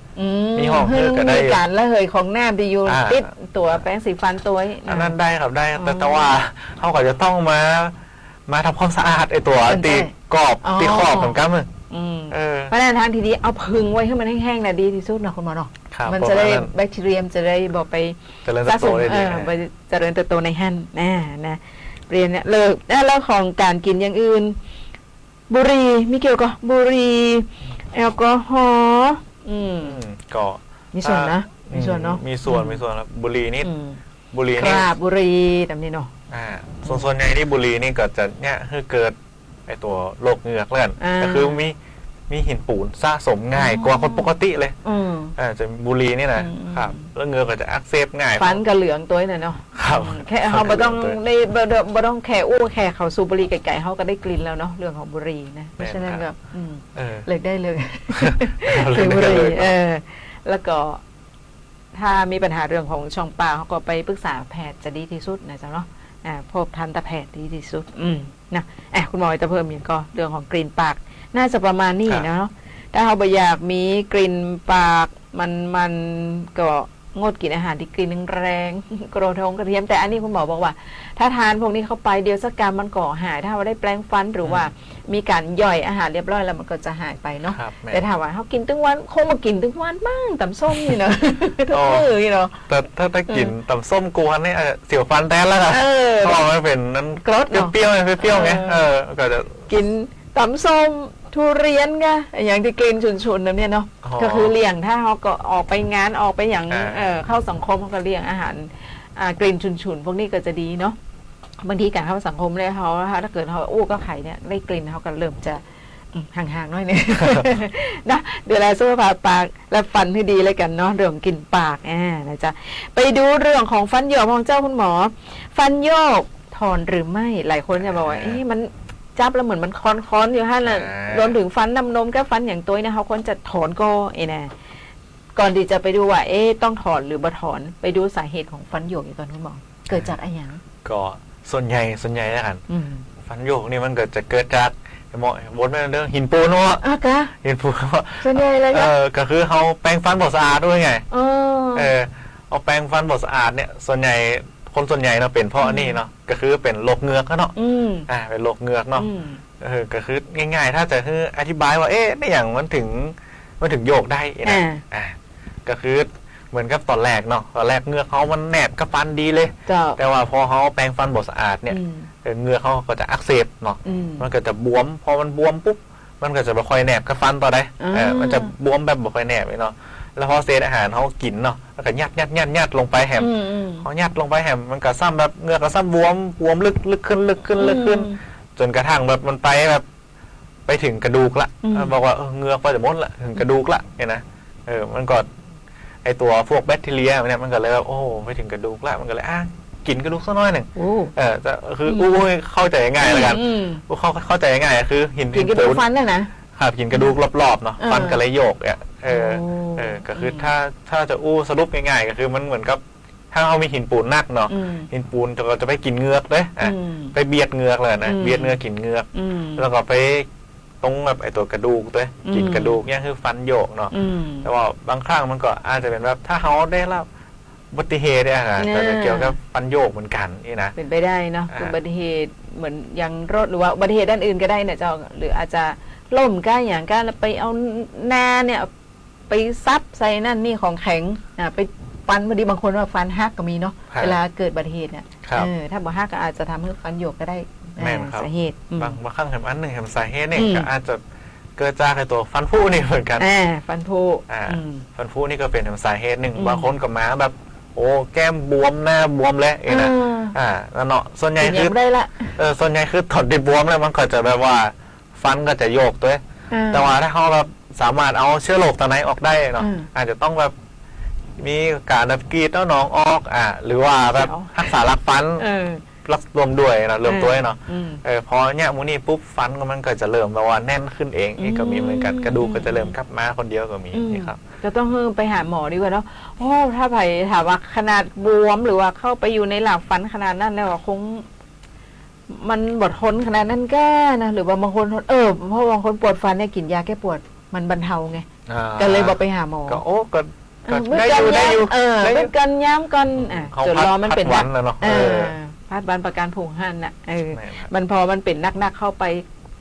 Speaker 6: มีห้อง
Speaker 4: คือ
Speaker 6: ก็ได้
Speaker 4: มีการระเหยของหน้าดีอยู่
Speaker 6: อ่า
Speaker 4: ติดตัวแปรงสีฟันตัว
Speaker 6: อันนั้นได้ครับได้แต่ว่าเขาก็จะต้องมาทำความสะอาดไอตัวตีกรอบตีขอบของกั๊มเลย
Speaker 4: เพราะฉะนั้นทางทีนี้เอาพึ่งไว้ให้มันแห้งๆนะดีที่สุดนะคุณหมอเนาะ
Speaker 6: ครับ
Speaker 4: มันจะได้แบคทีเรียมจะได้บอกไป
Speaker 6: เจริญเติบโตได้ดี
Speaker 4: ไปเจริญเติบโตในแห้นนะเรียนเนี่ยเลิกแล้วของการกินอย่างอื่น บุหรี่มีเกี่ยวกับบุหรี่แอลกอฮอล์
Speaker 6: ก็
Speaker 4: มีส่วนนะมีส่วนเนาะ
Speaker 6: มีส่วนครับบุหรี่นี่ บุหรี่
Speaker 4: ค
Speaker 6: นี่
Speaker 4: ราบบุหรี่แบบนี้เนาะ
Speaker 6: ส่วนใหญ่ที่บุหรี่นี่ก็จะเนี่ยคือเกิดไอตัวโรคเหงือกเลื่อนก็คือมีหินปูนสะสมง่ายกว่าคนปกติเลยจะบุหรี่นี่นะครับแล้วเหงือกก็จะอักเสบง่าย
Speaker 4: ฟันกับเหลืองตัวนี่เนาะ
Speaker 6: ครับ
Speaker 4: แค่เขาไม่ต้องได้บ่ต้องแค่แค่เขาสูบบุหรี่ไก่ๆเขาก็ได้กลิ่นแล้วเนาะเรื่องของบุหรี่นะเพราะฉะนั้นก็เลิกได้เลยสูบบุหรี่แล้วก็ถ้ามีปัญหาเรื่องของช่องปากเขาก็ไปปรึกษาแพทย์จะดีที่สุดนะจ๊ะเนาะพบทันตแพทย์ดีที่สุดนะคุณหมอจะเพิ่มอย่างก็เรื่องของกลิ่นปากน่าจะประมาณนี้นะเนาะถ้าเราอยากมีกลิ่นปากมันก็งดกินอาหารที่กลิ่นแรงกระทงกระเทียมแต่อันนี้คุณหมอบอกว่าถ้าทานพวกนี้เข้าไปเดียวสักการมันก่อหายถ้าเราได้แปลงฟันหรือว่ามีการย่อยอาหารเรียบร้อยแล้วมันก็จะหายไปเนาะแต่ถ้าว่าเขากินตึ้งวันคงมากินตึ้งวันบ้างตำส้มนี่เนาะทุกมื้อนี่เนาะ
Speaker 6: แต่ถ้ากินตำส้มกวนนี่เสียวฟันแท้แล้วค่ะเพราะมันเป็นนั้น
Speaker 4: กรด
Speaker 6: เปรี้ยวไงก็จะ
Speaker 4: กินตำส้มทุเรียนไงอย่างที่กลิ่นฉุนๆนั่นเนี่ยเนาะก็คือเลี่ยงถ้าเขาก็ออกไปงานออกไปอย่างเข้าสังคมเขาก็เลี่ยงอาหารกลิ่นฉุนๆพวกนี้ก็จะดีเนาะบางทีการเข้าสังคมเลยเขาถ้าเกิดเขาอ้วกก็ไข่เนี่ยได้กลิ่นเขาก็เริ่มจะห่างๆน้อยนึงนะดูแลสุขภาพปากและฟันให้ดีเลยกันเนาะเรื่องกลิ่นปากนะจ๊ะไปดูเรื่องของฟันโยกของเจ้าคุณหมอฟันโยกถอนหรือไม่หลายคนจะบอกว่ามันจับแล้วเหมือนมันค้อนอยู่ฮะน่ะรวมถึงฟันน้ำนมก็ฟันอย่างตัวเนี่ยเขาควรจะถอนก็นะก่อนที่จะไปดูว่าต้องถอนหรือบ่ถอนไปดูสาเหตุของฟันโยกก่อนคุณหมอเกิดจากอะไรอย่าง
Speaker 6: ก็ส่วนใหญ่แล้วกันฟันโยกนี่มันเกิดจากหมอวนไปเรื่องหินปูนเนาะหินปูน
Speaker 4: ส่วนใหญ่เลย
Speaker 6: ก็คือเขาแปรงฟันบ่สะอาดด้วยไงเอาแปรงฟันบ่สะอาดเนี่ยส่วนใหญ่คนส่วนใหญ่เนาะเป็นเพราะนี่เนาะก็คือเป็นโรคเหงือกเนาะเป็นโรคเหงือกเนาะก็คือง่ายๆถ้าจะคืออธิบายว่านี่อย่างมันถึงโยกได้นะก็คือเหมือนกับตอนแรกเนาะตอนแรกเหงือกเขามันแนบกับฟันดีเลยแต่ว่าพอเขาแปรงฟันบ่สะอาดเนี่ยเหงือกเขาก็จะอักเสบเนาะมันก็จะบวมพอมันบวมปุ๊บมันก็จะไม่ค่อยแนบกับฟันต่อได้มันจะบวมแบบไม่ค่อยแนบเนาะแล้วพอเศษอาหารเขากินเนาะแล้วก็ยัดลงไปแหมเขายัดลงไปแหมมันก็ซ้ำแบบเหงือกก็ซ้ำบวมลึกขึ้นจนกระทั่งแบบมันไปแบบไปถึงกระดูกละบอกว่าเหงือกไปจะหมดละถึงกระดูกละเนี่ยนะมันก็ไอตัวพวกแบคทีเรียเนี่ยมันก็เลยแบบโอ้ไปถึงกระดูกละมันก็เลยกินกระดูกสักน้อยหนึ่งจะคือเข้าใจง่ายเลยกันเข้าใจง่ายคือหิน
Speaker 4: กินกระดูกฟันนะครับ
Speaker 6: กินกระดูกรอบๆเนาะฟันก็เลยโยกก็คือถ้าจะสรุปง่ายๆก็คือมันเหมือนกับถ้าเขามีหินปูนนักเนาะหินปูนจะไปกินเหงือกเลยไปเบียดเหงือกเลยนะเบียดเนื้อกินเหงือกแล้วก็ไปตรงแบบไอตัวกระดูกด้วยกินกระดูกเนี่ยคือฟันโยกเนาะแต่ว่าบางครั้งมันก็อาจจะเป็นแบบถ้าเขาได้รับอุบัติเหตุเนี่ยนะจะเกี่ยวกับฟันโยกเหมือนกันนี่นะ
Speaker 4: เป็นไปได้เนาะอุบัติเหตุเหมือนอย่างรถหรือว่าอุบัติเหตุด้านอื่นก็ได้เนี่ยเจ้าหรืออาจจะล่มก้าอย่างก้าแล้วไปเอานาเนี่ยไปซับใส่นั่นนี่ของแข็งไปฟันพอดีบางคนว่าฟันหักก็มีเนาะเวลาเกิดอุบัติเหตุเนี่ยถ้าบ่หักก็อาจจะทำให้ฟันโยกก็ได้สาเหตุ
Speaker 6: บางครั้งอันหนึ่งสาเหตุเนี่ยก็อาจจะเกิดจากตัวฟันผุนี่เหมือนกัน
Speaker 4: ฟันผุ
Speaker 6: นี่ก็เป็นสาเหตุหนึ่งบางคนก็มาแบบโอ้แก้มบวมหน้าบวมเลยนะนั่นเนาะส่วนใหญ่คือส่วนใหญ่คือถอดดิบวมแล้วมันก็จะแบบว่าฟันก็จะโยกตัวแต่ว่าถ้าเขาแบบสามารถเอาเชื้อโรคตัวไหนออกได้เนาะอาจจะต้องแบบมีการแบบกรีดแล้วหนองออกหรือว่าแบบรักษารักฟัน รักรวมด้วยเนาะรวมตัวเนาะ
Speaker 4: อืม
Speaker 6: พอเนี่ยมูนี่ปุ๊บฟันก็มันก็จะเริ่มแบบว่าแน่นขึ้นเองนี่ก็มีเหมือนกันกระดูกก็จะเริ่มกลับมาคนเดียวก็มีนี่ครับ
Speaker 4: ก็ต้องไปหาหมอดีกว่าเนาะโอ้ถ้าไผ่ถามว่าขนาดบวมหรือว่าเข้าไปอยู่ในหลังฟันขนาดนั้นแล้วคง มันบดทนขนาดนั้นแก้นะหรือว่าบางคนเพราะบางคนปวดฟันเนี่ยกินยาแก้ปวดมันบรรเทาไงก็เลยบอกไปหาหมอ
Speaker 6: ก็ก็
Speaker 4: ได้อยู่เป็นกันย้ำกันจนรอมันเป็นนักพาดบันประกันผงหันน่ะมันพอมันเป็นนักเข้าไป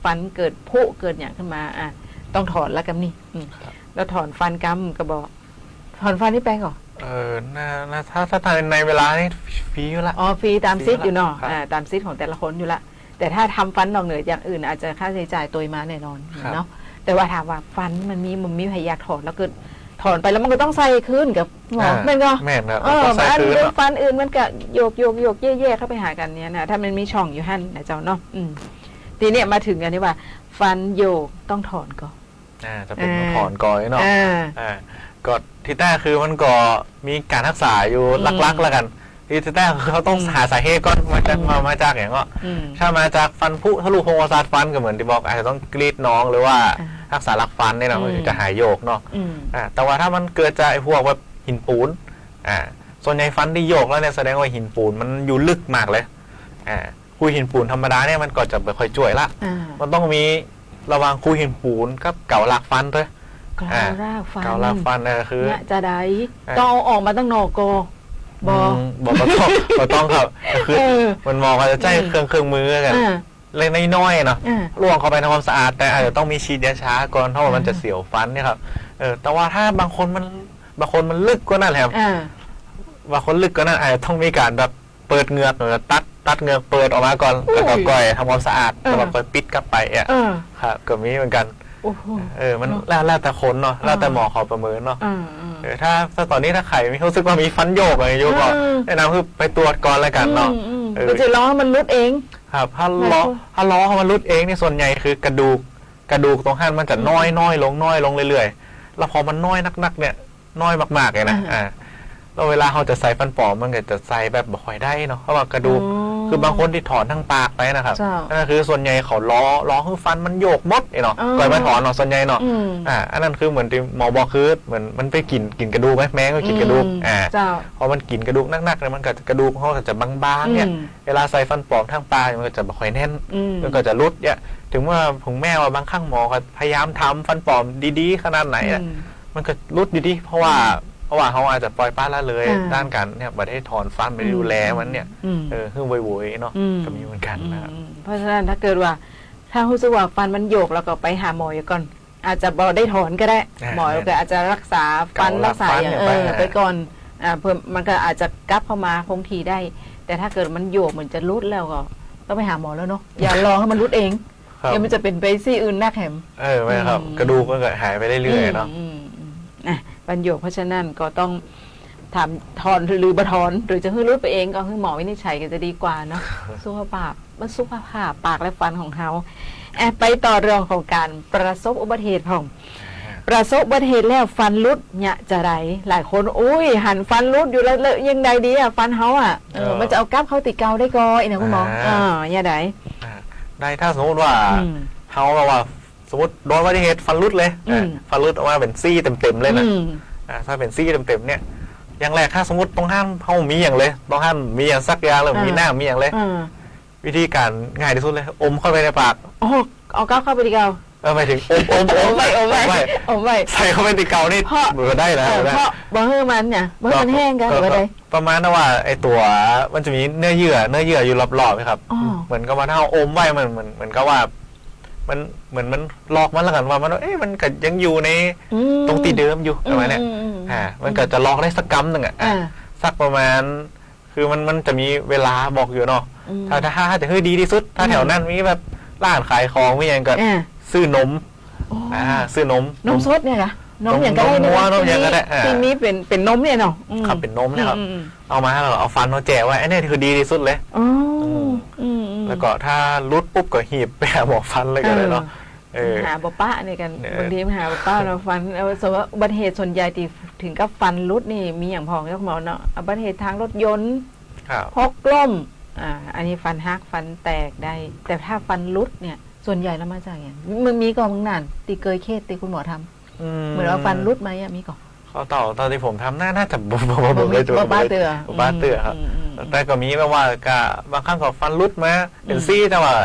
Speaker 4: ฟันเกิดผุเกิดอย่างขึ้นมาต้องถอนแล้วกันนี่แล้วถอนฟันกำก็บอกถอนฟันที่แปลงก่อน
Speaker 6: ถ้าในเวลานี่ฟรีอยู่ละ
Speaker 4: ฟรีตามซิทอยู่เนาะตามซิทของแต่ละคนอยู่ละแต่ถ้าทำฟันนอกเหนืออย่างอื่นอาจจะค่าใช้จ่ายตัวมาแน่นอนเนาะแต่ว่าถามว่าฟันมันมีพยาถอนแล้วเกิดถอนไปแล้วมันก็ต้องใส่คืนกับหมอแม่นก็
Speaker 6: แม่นครับ
Speaker 4: อันเรื่องฟันอื่นมันก็โยกเย่เข้าไปหากันเนี้ยนะถ้ามันมีช่องอยู่หั่นนะเจ้าเนาะทีเนี้ยมาถึงกันที่ว่าฟันโยกต้องถอนก่อน
Speaker 6: จะเป็นถอนก่อนเนาะก็ที่แท้คือมันก็มีการรักษาอยู่ลักๆแล้วกันที่แท้คือเขาต้องหาสาเหตุก่อนมาจากอย่างก็ถ้ามาจากฟันผุทะลุโพรงประสาทฟันก็เหมือนที่บอกอาจจะต้องกรีดน้องหรือว่ารักษาลักฟันเนี่ยนะจะหายโยกเนาะแต่ว่าถ้ามันเกิดจากไอ้พวกแบบหินปูนส่วนใหญ่ฟันที่โยกแล้วเนี่ยแสดงว่าหินปูนมันอยู่ลึกมากเลยคุยหินปูนธรรมดาเนี่ยมันก็จะไม่ค่อยจ่วยละมันต้องมีระวังคุยหินปูนกับเก่าหลักฟันด้วย
Speaker 4: เก่าลาก
Speaker 6: ฟันคือ
Speaker 4: เนี่ยจะได้ต้องออกมาตั้งนอก
Speaker 6: บอกต้องครับคือมันมองว่าจะใจเครื่องมือกันเล็กน้อยเนาะล่วงเข้าไปทำความสะอาดแต่อาจจะต้องมีฉีดยาชาก่อนเพราะว่ามันจะเสียวฟันเนี่ยครับแต่ว่าถ้าบางคนมันลึกกว่านั้นครับบางคนลึกกว่านั้นอาจจะต้องมีการแบบเปิดเหงือกหรือตัดเหงือกเปิดออกมาก่อนแล้วก็ก่อยทำความสะอาดแล้วก็ปิดกลับไปครับก็มีเหมือนกันมันแล้วแต่คนเนาะแล้วแต่หมอเขาประเมินเนาะถ้าตอนนี้ถ้าใครมีรู้สึกว่ามีฟันโยกอะไรโยกก็แนะนำคือไปตรวจก่อนแล้วกันเนาะ
Speaker 4: มันจะล้อมันรุดเอง
Speaker 6: ครับถ้าล้อมันรุดเองนี่ส่วนใหญ่คือกระดูกตรงหั้นมันจะน้อยลงเรื่อยๆแล้วพอมันน้อยนักเนี่ยน้อยมากๆเลยนะแล้วเวลาเขาจะใส่ฟันปลอมมันก็จะใส่แบบบ่ค่อยได้เนาะเพราะว่ากระดูกคือบางคนที่ถอนทั้งปากไปนะครับนั่นคือส่วนใหญ่เขาล้อคือฟันมันโยกมดเนาะก่อนมาถอนเนาะส่วนใหญ่เนาะอันนั้นคือเหมือนที่หมอบอกคือเหมือนมันไปกินกระดูกไหมแมงก็กินกระดูกพอมันกินกระดูกนักๆเนี่ยมันก็กระดูกเขาจะบางๆเนี่ยเวลาใส่ฟันปลอมทั้งปากมันก็จะบ่ค่อยแน่นมันก็จะรุดเนี่ยถึงว่าผงแม่ว่าบางครั้งหมอก็พยายามทำฟันปลอมดีๆขนาดไหนมันก็รุดดีๆเพราะว่าเขาอาจจะปล่อยป้าละเลยด้านกันเนี่ยไม่ได้ถอนฟันไม่ได้ดูแลมันเนี่ยคือโวยๆเนาะก็มีเหมือนกันนะครับ
Speaker 4: เพราะฉะนั้นถ้าเกิดว่าถ้ารู้สึกว่าฟันมันโยกแล้วก็ไปหาหมอก่อนอาจจะบ่ได้ถอนก็ได้หมอก็อาจจะรักษาฟันรักษาอย่างไปก่อนเพื่อมันก็อาจจะกลับเข้ามาคงทีได้แต่ถ้าเกิดมันโยกเหมือนจะรุดแล้วก็ต้องไปหาหมอแล้วเนาะอย่ารอให้มันรุดเองเดี๋ยวมันจะเป็นไปซี่อื่นหน้าแหม
Speaker 6: ไม่ครับกระดูกก็หายไปเรื่อยๆเนาะ
Speaker 4: บันโยกเพราะฉะนั้นก็ต้องถามถอนหรือบะถอนหรือจะให้รุดไปเองก็ให้หมอวินิจฉัยกันจะดีกว่าเนาะสุขภาพปากและฟันของเขาไปต่อเรื่องของการประสบอุบัติเหตุของประสบอุบัติเหตุแล้วฟันรุดเนี่ยจะไรหลายคนหันฟันรุดอยู่แล้วยังใดดีฟันเขามันจะเอากลับเขาติดเกาได้ก่อนนะคุณหมอเนี่ย
Speaker 6: ได้ถ้าสมมติว่าเขาแบบว่าสมมติโดนอุบัติเหตุฟันรุดเลยฟันรุดออกมาเป็นซี่เต็มๆเลยนะถ้าเป็นซี่เต็มๆเนี่ยอย่างแรกถ้าสมมติต้องห้ามเขามีอย่างเลยต้องห้ามมีอย่างสักอย่างเลยมีหน้ามีอย่างเลยวิธีการง่ายที่สุดเลยอมเข้าไปในปาก
Speaker 4: เอาก้าวเข้าไปที่เกา
Speaker 6: หมายถึงอมไปใส่เข้าไปที่เกานี่เหมือนได้แล้ว
Speaker 4: เพราะบางมันเนี่ยบางมันแห้งกันหรืออะไร
Speaker 6: ประมาณนั้นว่าไอตัวมันจะมีเนื้อเยื่ออยู่รอบๆนะครับเหมือนกับว่าถ้าอมไว้มันเหมือนกับว่ามันเหมือนมันหลอกมันแล้วกันว่ามันก็ยังอยู่ในตรงตีเดิมอยู่ประมาณนี้มันก็จะหลอกได้สักกำหนึ่งสักประมาณคือมันจะมีเวลาบอกอยู่เนาะถ้าจะให้ดีที่สุดถ้าแถวนั้นมีแบบร้านขายของมีอย่างก็ซื้อนมซื้อน
Speaker 4: มสดเนี่ยค่ะนมอย่างก็ได้
Speaker 6: นมอย่างก็ได้
Speaker 4: ที่นี้เป็นนมเนี่ยเนาะ
Speaker 6: ครับเป็นนมเนี่ยครับเอามาเราเอาฟันเราแจกไว้ไอ้นี่คือดีที่สุดเลยแล้วก็ถ้ารุดปุ๊บก็หีบไปหาหมอฟันเลยกันเลยเนาะ
Speaker 4: หาบป้าเนี่ยกันบางทีหาบป้าเราฟันสมมติว่าอุบัติเหตุส่วนใหญ่ที่ถึงกับฟันรุดนี่มีอย่างพองเจ้าหมอเนาะอุบัติเหตุทางรถยนต์พกล้ม อันนี้ฟันหักฟันแตกได้ แต่ถ้าฟันรุดเนี่ยส่วนใหญ่แล้วมาจากอย่างมันมีก่อนมึงนานตีเกยเคสตีคุณหมอทำเหมือนว่าฟันรุดไหมมีก่อน
Speaker 6: เขาตอนที่ผมทำน่าจะบ้าเตือครับแต่ก็มีแบบว่าก็บางครั้งก็ฟันรุดมาเป็นซี่แต่ว่า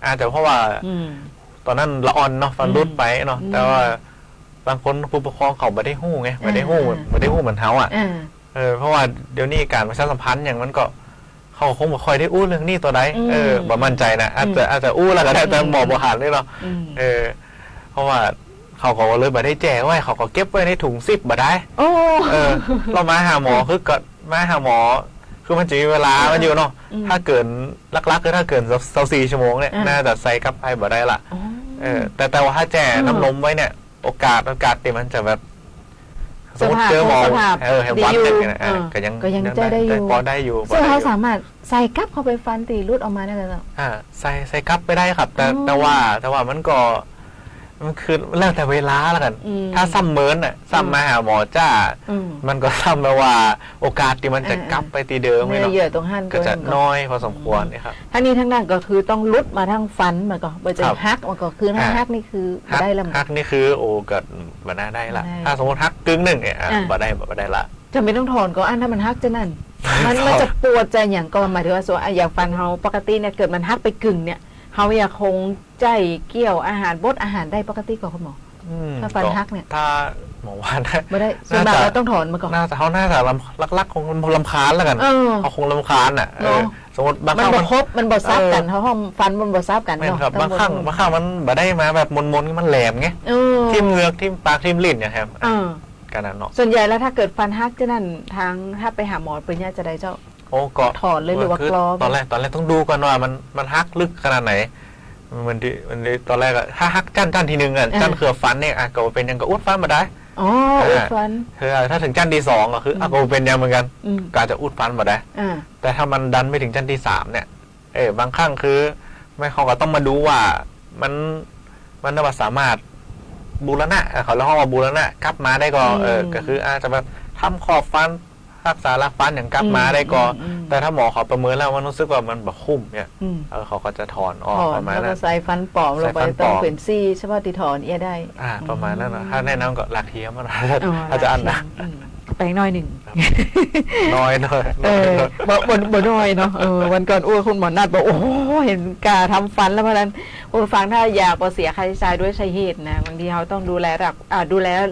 Speaker 6: อาจจะเพราะว่าตอนนั้นละอ่อนเนาะฟันรุดไปเนาะแต่ว่าบางคนผู้ปกครองเขาไม่ได้หู้ไงไม่ได้หู้เหมือนเท้าอ่ะเพราะว่าเดี๋ยวนี้การประชาสัมพันธ์อย่างมันก็เขาคงไม่ค่อยได้อู้เรื่องนี้ตัวใดบ่มั่นใจนะอาจจะอู้แล้วก็ได้แต่บอกบ่หันเลยเนาะเพราะว่าเขาก็เลยบ่ได้แจ้งไว้เขาก็เก็บไว้ในถุงซิปบ่ได้เรามาหาหมอคือก็มาหาหมอคือมันจะมีเวลามันอยู่เนาะถ้าเกินลักๆคือถ้าเกิน24 ชั่วโมงเนี่ยน่าจะใส่กลับไปบ่ได้ละแต่ว่าถ้าแจ้น้ำนมไว้เนี่ยโอกาสที่มันจะแบบสมมติเจอหมอเห็นวันเด็กเนี่ยก็ยังได้อยู่พอได้อยู่
Speaker 4: ซึ่งเขาสามารถใส่กั๊บเข้าไปฟันตีรุดออกมาได้เลยเนาะ
Speaker 6: ใส่กั๊บไปได้ครับแต่ว่ามันก็มันคือแล้วแต่เวลาแล้วกันถ้าซ้ำเมินอ่ะซ้ำมาหาหมอจ้ามันก็ซ้ำแปลว่าโอกาสที่มันจะกลับไปตีเดิมไม่เนาะ
Speaker 4: เยอะตรงหัน
Speaker 6: ก็จะน้อยพอสมควรนี่ครับ
Speaker 4: ทั้งนี้ทั้งนั้นก็คือต้องลุดมาทั้งฟันมันก็บ่จะฮักมันก็คือถ้าฮักนี่คือได้ละ
Speaker 6: ฮักนี่คือโอ้ก็บ่น่าได้ละถ้าสมมติฮักกึ่งหนึ่งเนี่ยบ่ได้ละ
Speaker 4: จะไม่ต้องถอนก็อันถ้ามันฮักจะนั่นมันจะปวดใจอย่างก็หมายถึงว่าส่วนอย่างฟันเฮาปกติเนี่ยเกิดมันฮักไปกึ่งเนี่ยเฮาอยากคงใจเกี่ยวอาหารบดอาหารได้ปกติกว่าคุณหมอถ้าฟันหักเนี่ย
Speaker 6: ถ้าหมอว่า
Speaker 4: ไม่ได้ส่วนมากเราต้องถอนมาก่อน
Speaker 6: เขาน่าจะลักคงลำคาญแล้วกันเขาคงลำคาญอ่ะสมมติบางครั้ง
Speaker 4: มันบ่ซับกันเขาห้องฟันมันบ่ซับกัน
Speaker 6: เนาะบางครั้งมันบ่ได้มาแบบมนมันแหลมไงทิ่มเงือกทิ่มปากทิ่มลิ้นอย่างครับกันนั่นเนาะ
Speaker 4: ส่วนใหญ่แล้วถ้าเกิดฟันหักจะนั่นทางถ้าไปหาหมอเป็นญาติจะได้เจ้า
Speaker 6: โอ้ก็
Speaker 4: ถอนเลยหรือว่ากรอ
Speaker 6: ตอนแรกต้องดูก่อนว่ามันหักลึกขนาดไหนมันตอนแรกอะถ้าฮักจันทีนึงอะจันเขือฟันเนี่ยก็เป็นยังก็อุดฟันมาได้
Speaker 4: อุดฟัน
Speaker 6: ถ้าถึงจันที่ 2ก็คือก็เป็นยังเหมือนกันก็จะอุดฟันมาได้แต่ถ้ามันดันไม่ถึงจันที่ 3เนี่ยบางครั้งคือไม่เขาก็ต้องมาดูว่ามันสามารถบูรณะเขาเรียกว่าบูรณะกลับมาได้ก็คืออาจจะแบบทำขอบฟันรักษาลักฟันอย่างกลับมาได้ก็แต่ถ้าหมอเขาประเมินแล้วมันรู้สึกว่ามันแบบคุ้มเนี่ยเขาก็จะถอนออกประมาณนั้น
Speaker 4: ใส่ฟันปลอมลงไปต้องเป็นซี่เฉพาะที่ถอนได้
Speaker 6: ประมาณนั้นนะถ้าแนะนำก็หลักเทียมมันอาจจะอันนะ
Speaker 4: แปลงน้อยหนึ่ง
Speaker 6: น้อย
Speaker 4: บ่น้อยเนาะวันก่อนคุณหมอนัดบอกโอ้เห็นกาทำฟันแล้วเพราะนั้นฟังถ้าอยากเสียค่าใช้จ่ายด้วยใช้เหตุนะบางทีเขาต้องดูแลเ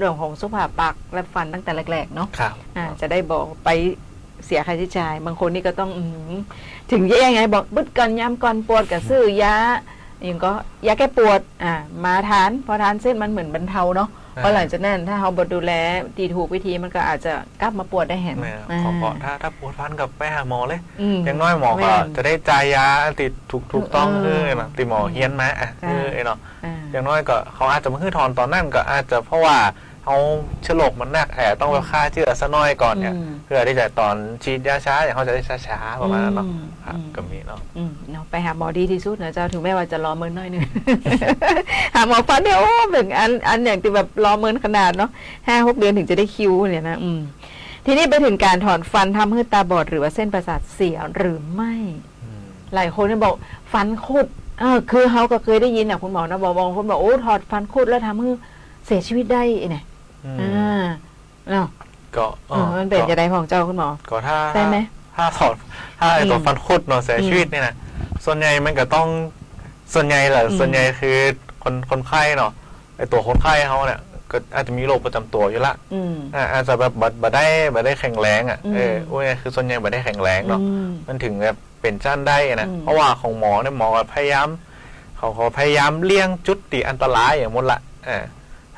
Speaker 4: รื่องของสุขภาพปากและฟันตั้งแต่แรกๆเนาะจะได้บอกไปเสียค่าใช้จ่ายบางคนนี่ก็ต้องถึงแย่ไงบอกบึ้ดก่อนย้ำก่อนปวดกับซื้อยาอย่างก็ยาแก้ปวดมาทานพอทานเส้นมันเหมือนบรรเทาเนาะเพราะหลังจากนั้นถ้าเขาบดดูแลตีถูกวิธีมันก็อาจจะกลับมาปวดได้แหม
Speaker 6: ขอถ้าปวดฟันกับไปหาหมอเลยอย่างน้อยหมอก็จะได้จ่ายยาติดถูกต้องนะตีหมอเฮียนมาเนาะอย่างน้อยก็เขาอาจจะมาขึ้นถอนตอนนั้นก็อาจจะเพราะว่าเขาเชื้อโรคมันหนักต้องไปฆ่าเชื้อซะน้อยก่อนเนี่ยเพื่อที่จะตอนฉีดยาช้าอย่างเขาจะได้ช้าๆประมาณนั้นเนาะก็มีเนาะ
Speaker 4: ไปหาหมอดีที่สุดนะเจ้าถึงแม้ว่าจะรอเมินน้อยนึงหาหมอฟันเดียวเหมือนอันอย่างที่แบบรอเมินขนาดเนาะ5-6 เดือนถึงจะได้คิวเนี่ยนะทีนี้ไปถึงการถอนฟันทำให้ตาบอดหรือว่าเส้นประสาทเสียหรือไม่หลายคนบอกฟันคุดคือเขาก็เคยได้ยินคุณหมอนะบอกบางคนบอกโอ้ถอดฟันคุดแล้วทำให้เสียชีวิตได้เนี่ยเนาะ
Speaker 6: ก็
Speaker 4: มันเป็นจะได้ของเจ้าคุณหมอ
Speaker 6: ก็ถ้า
Speaker 4: ได้ไหม
Speaker 6: ถ้าไอ้ตัวฟันคุดเนาะเสียชีวิตเนี่ยนะส่วนใหญ่มันก็ต้องส่วนใหญ่คือคนไข้เนาะไอ้ตัวคนไข้เขาเนี่ยก็อาจจะมีโรคประจำตัวอยู่ละอาจจะแบบบ่ได้แข็งแรงคือส่วนใหญ่บ่ได้แข็งแรงเนาะมันถึงแบบเป็นจ้านได้นะเพราะว่าของหมอเนี่ยหมอพยายามเขาพยายามเลี่ยงจุดที่อันตรายอย่างหมดละ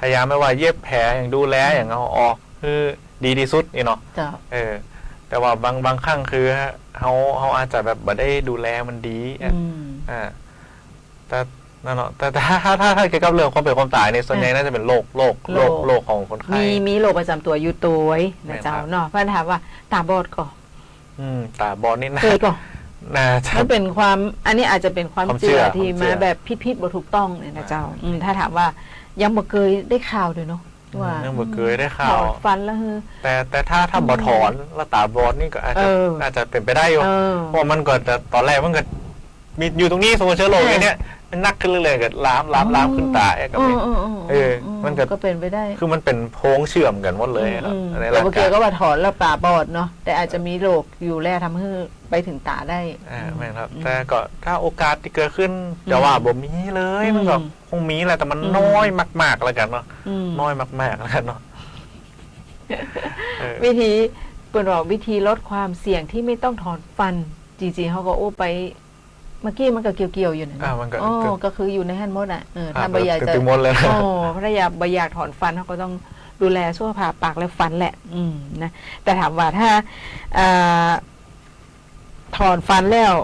Speaker 6: พยายามไม่ว่าเย็บแผลอย่างดูแลอย่างเอาออกคือดีที่สุดนี่เนาะแต่ว่าบางครั้งคือเขาอาจจะแบบบ่ได้ดูแลมันดีแต่นั่นเนาะแต่ถ้าเกี่ยวกับเรื่องความเป็นความตายในส่วนใหญ่น่าจะเป็นโรคของคนไข้
Speaker 4: มีโรคประจำตัวอยู่ตัวนะเจ้าเนาะเพื่อนถามว่าตาบอดก่อ
Speaker 6: ตาบอดนี่นะ
Speaker 4: เคยก่อมันเป็นความอันนี้อาจจะเป็นความเชื่อที่มาแบบพิษบ่ถูกต้องเนี่ยนะเจ้าถ้าถามว่ายังบ่เคยได้ข่าวเลยเนาะ ว่า
Speaker 6: ยังบ่เคยได้
Speaker 4: ถ
Speaker 6: ข่าว
Speaker 4: อนฟันแล้วเฮ้อ
Speaker 6: แต่ถ้าบ่ถอนแล้วตาบอดนี่ก็อาจจะ อาจจะเป็นไปได้อยู่
Speaker 4: เออ
Speaker 6: เพราะมันก็แต่ตอนแรกมันก็มีอยู่ตรงนี้สมมติเชื้อโรคอย่างเนี้ยมันนักขึ้นเรื่อยๆก็ล้ามขึ้นตาก็มี มันก็
Speaker 4: ก็เป็นไปได้
Speaker 6: คือมันเป็นโพรงเชื่อมกันหมดเลยครับใน
Speaker 4: แต่
Speaker 6: ร่าง
Speaker 4: เมื่อ
Speaker 6: กา
Speaker 4: กี้
Speaker 6: ย
Speaker 4: ก็ว่าถอนแล้วตาบอดเนาะแต่อาจจะมีโรคอยู่แล่ทำให้ไปถึงตาได้
Speaker 6: แม่นครับ แต่ก็ถ้าโอกาสที่เกิดขึ้นจะว่าบ่มีเลยมันก็คงมีแหละแต่มันน้อยมากๆแล้วกันเนาะ น้อยมากๆแล้วกันเนาะ
Speaker 4: วิธีเปิดบอกวิธีลดความเสี่ยงที่ไม่ต้องถอนฟันจริงๆเขาก็โอ้ไปเมื่อกี้มันก็เกี่ยวๆอยู่นะ
Speaker 6: มันก็
Speaker 4: ก็คืออยู่ในแฮนด์มดอ่ะถ้า
Speaker 6: บ
Speaker 4: ใบอยากจะ
Speaker 6: ติมดเลย
Speaker 4: ภรรยาใบอยากถอนฟันเขาก็ต้องดูแลสุขภาพปากและฟันแหละนะแต่ถามว่าถ้าถอนฟันแล้ว